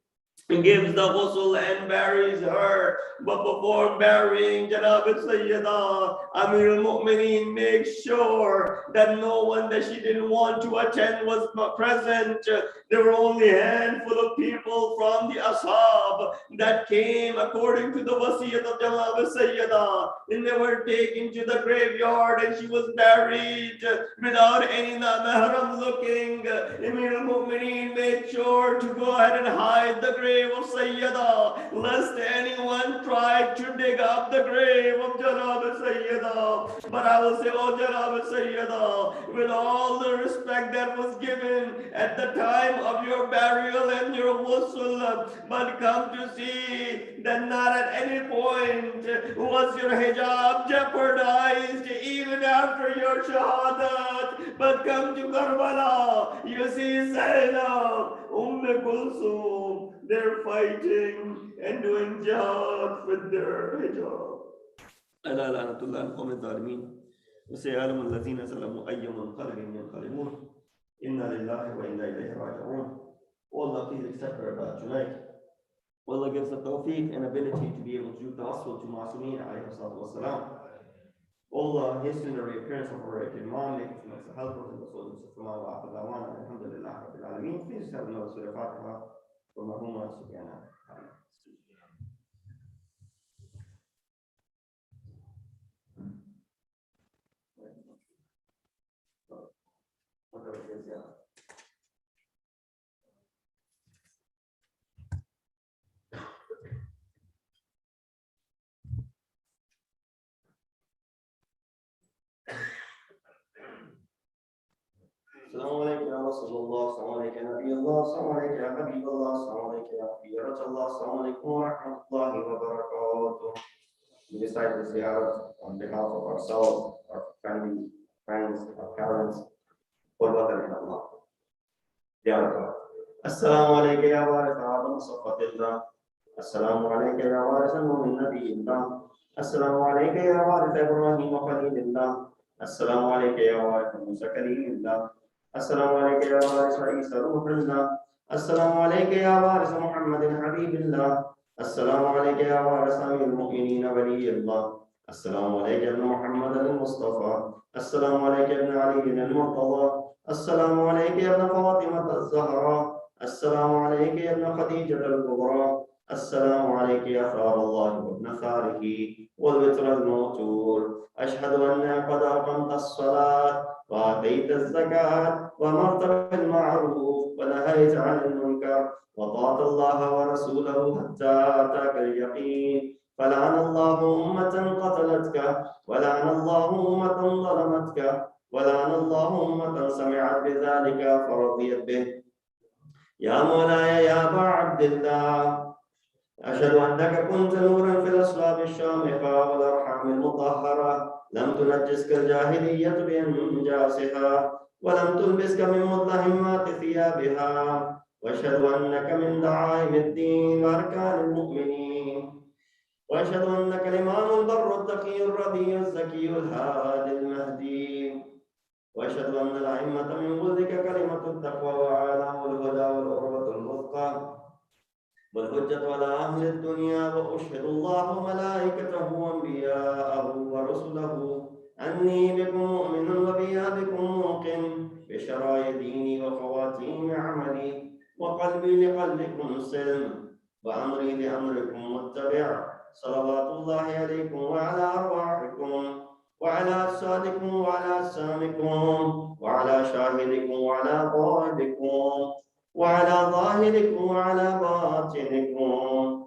gives the ghusl and buries her, but before burying Janab Sayyidah, Amir al-Mu'mineen makes sure that no one that she didn't want to attend was present. There were only a handful of people from the ashab that came according to the wasiyat of Janab Sayyidah, and they were taken to the graveyard, and she was buried without any mahram looking. Amir al-Mu'mineen made sure to go ahead and hide the grave of Sayyidah, lest anyone tried to dig up the grave of Janab Sayyidah. But I will say, oh Janab Sayyidah, with all the respect that was given at the time of your burial and your ghusl, but come to see that not at any point was your hijab jeopardized even after your shahadat. But come to Karbala, you see Zainab, Kulthum, they're fighting and doing jihad with their hijab. ألا لعنة الله القوم الظالمين وسيعلم الذين ظلموا أي منقلب ينقلبون إنا لله وإنا إليه راجعون. Allah, please accept our dua tonight. Allah gives the tawfiq and ability to be able to do tawassul to Ma'asumeen alayhi salatu wasalam. Allah, hasten the reappearance of our Imam, make it to us the helpers and the soldiers of Kamal wa Aqadawana, alhamdulillah, Rabbil Alameen. Please have another Surah Fatiha from Mahumma Subhana. Assalamu alaikum ya Rasulullah, assalamu alaikum ya Nabi Allah, assalamu alaikum ya Habib Allah, assalamu alaikum ya Khiyaraj Allah, assalamu alaikum wa rahmatullahi wa barakatuh. We decide this ziyarah on behalf of ourselves, our family, friends, our parents, qurwatan in Allah. Ziyarah. Assalamu alaikum ya warith Adam safatillah. Assalamu alaikum ya warith Nuh Nabiyillah. Assalamu alaikum ya warith Ibrahim Khalilillah. Assalamu alaikum ya warith Musa Kalimillah. السلام عليك يا وارث عيسى روح الله. السلام عليك يا وارث محمد حبيب الله. السلام عليك يا وارث أمير المؤمنين ولي الله. السلام عليك يا ابن محمد المصطفى. السلام عليك يا ابن علي المرتضى. السلام عليك يا ابن فاطمة الزهراء. السلام عليك يا ابن خديجة الكبرى. السلام عليك يا خال الله وابن خاله والوتر الموتور. أشهد أنك قد أقمت الصلاة وآتيت الزكاة وأمرت بالمعروف ونهيت عن المنكر وطاعت الله ورسوله حتى أتاك اليقين. فلعن الله أمة قتلتك ولعن الله أمة ظلمتك ولعن الله أمة سمعت بذلك فرضيت به. يا مولاي يا أبا عبد الله، أشهد أنك كنت نورا في الأصلاب الشامخة والأرحام المطهرة، لم تنجسك الجاهلية بإنجاسها ولم تلبسك من مدلهمات ثيابها. وأشهد أنك من دعائم الدين وأركان المؤمنين. وأشهد أنك الإمام البر التقي الرضي الزكي الهادي المهدي. وأشهد أن الأئمة من ولدك كلمة التقوى وعالم الهدى والعروة الوثقى. والحجة على أهل الدنيا، وأشهد الله وملائكته وأنبياءه ورسله أني بكم مؤمن وبيا بكم موقن بشرائع ديني وخواتيم عملي، وقلبي لقلبكم سلم وأمري لأمركم متبع. صلوات الله عليكم وعلى أرواحكم وعلى أجسادكم وعلى أجسامكم وعلى شاهدكم وعلى غائبكم وعلى ظاهركم وعلى باطنكم.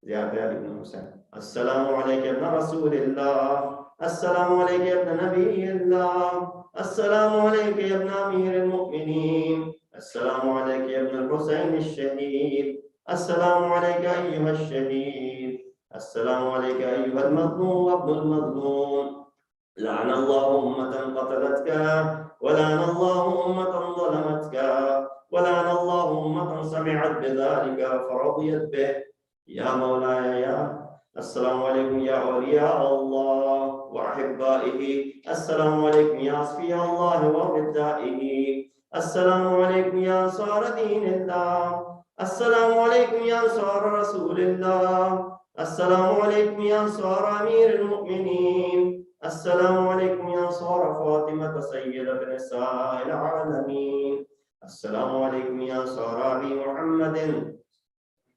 زيادة ابن حسين. السلام عليك يا ابن رسول الله، السلام عليك يا ابن نبي الله، السلام عليك يا ابن أمير المؤمنين، السلام عليك يا ابن الحسين الشهيد، السلام عليك أيها الشهيد، السلام عليك أيها المظلوم وابن المظلوم. لعن الله أمة قتلتك، ولعن الله أمة ظلمتك، ولعن الله أمة سمعت بذلك فرضيت به. يا مولاي يا السلام عليكم يا أولياء الله وأحبائه، السلام عليكم يا أصفياء الله وردائه، السلام عليكم يا أنصار دين الله، السلام عليكم يا أنصار رسول الله، السلام عليكم يا أنصار أمير المؤمنين، السلام عليكم يا أنصار فاطمة سيدة نساء العالمين، السلام عليكم يا أنصار أبي محمد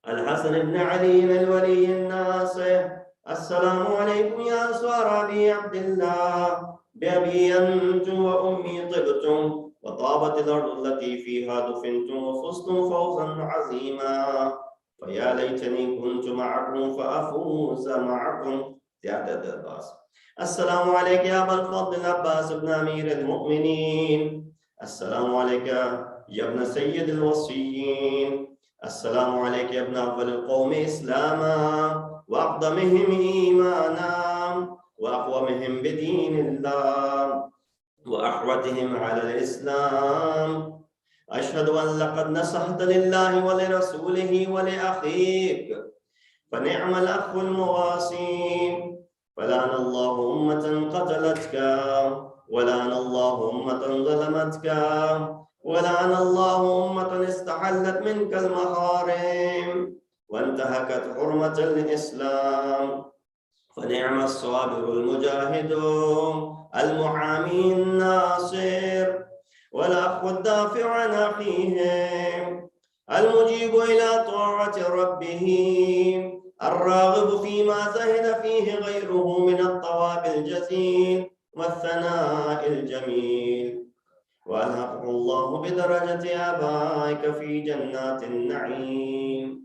الحسن بن علي الولي الناصح، السلام عليكم يا أنصار أبي عبد الله، بأبي أنتم وأمي طبتم وطابت الأرض التي فيها دفنتم وفزتم فوزا عظيما، فيا ليتني كنت معكم فأفوز معكم. زيادة الباس. السلام عليك يا أبا الفضل العباس بن أمير المؤمنين، السلام عليك يا ابن سيد الوصيين، السلام عليك يا ابن أفضل القوم إسلاما وأقدمهم إيمانا وأقومهم بدين الله وأحوتهم على الإسلام. أشهد أن لقد نصحت لله ولرسوله ولأخيك، فنعم الأخ المواسي. فلعن الله أمة قتلتك، ولعن الله أمة ظلمتك، ولعن الله أمة استحلت منك المحارم وانتهكت حرمة الإسلام. فنعم الصابر المجاهد المحامي الناصر والأخ الدافع عن أخيه المجيب إلى طاعة ربه الراغب فيما زهد فيه غيره من الطواب الجزيل والثناء الجميل. وألحقه الله بدرجة آبائك في جنات النعيم.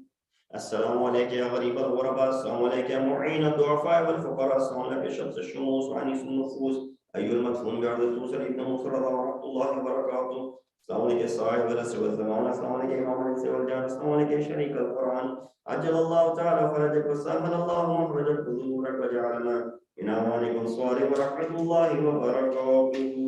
السلام عليك يا غريب الغرباء، السلام عليك يا معين الضعفاء والفقراء، السلام عليك يا شمس الشموس وعنيف النفوس، أيها المدفون بعد التوسل ابن مخرج ورحمة الله وبركاته. السلام عليك يا صاحب الرس والزمان، السلام عليك يا إمام الإنس والجان، السلام عليك يا شريك القرآن. عجل الله تعالى فرجك وسهل الله مخرجك وظهورك وجعلنا من أعوانكم صالح ورحمة الله وبركاته.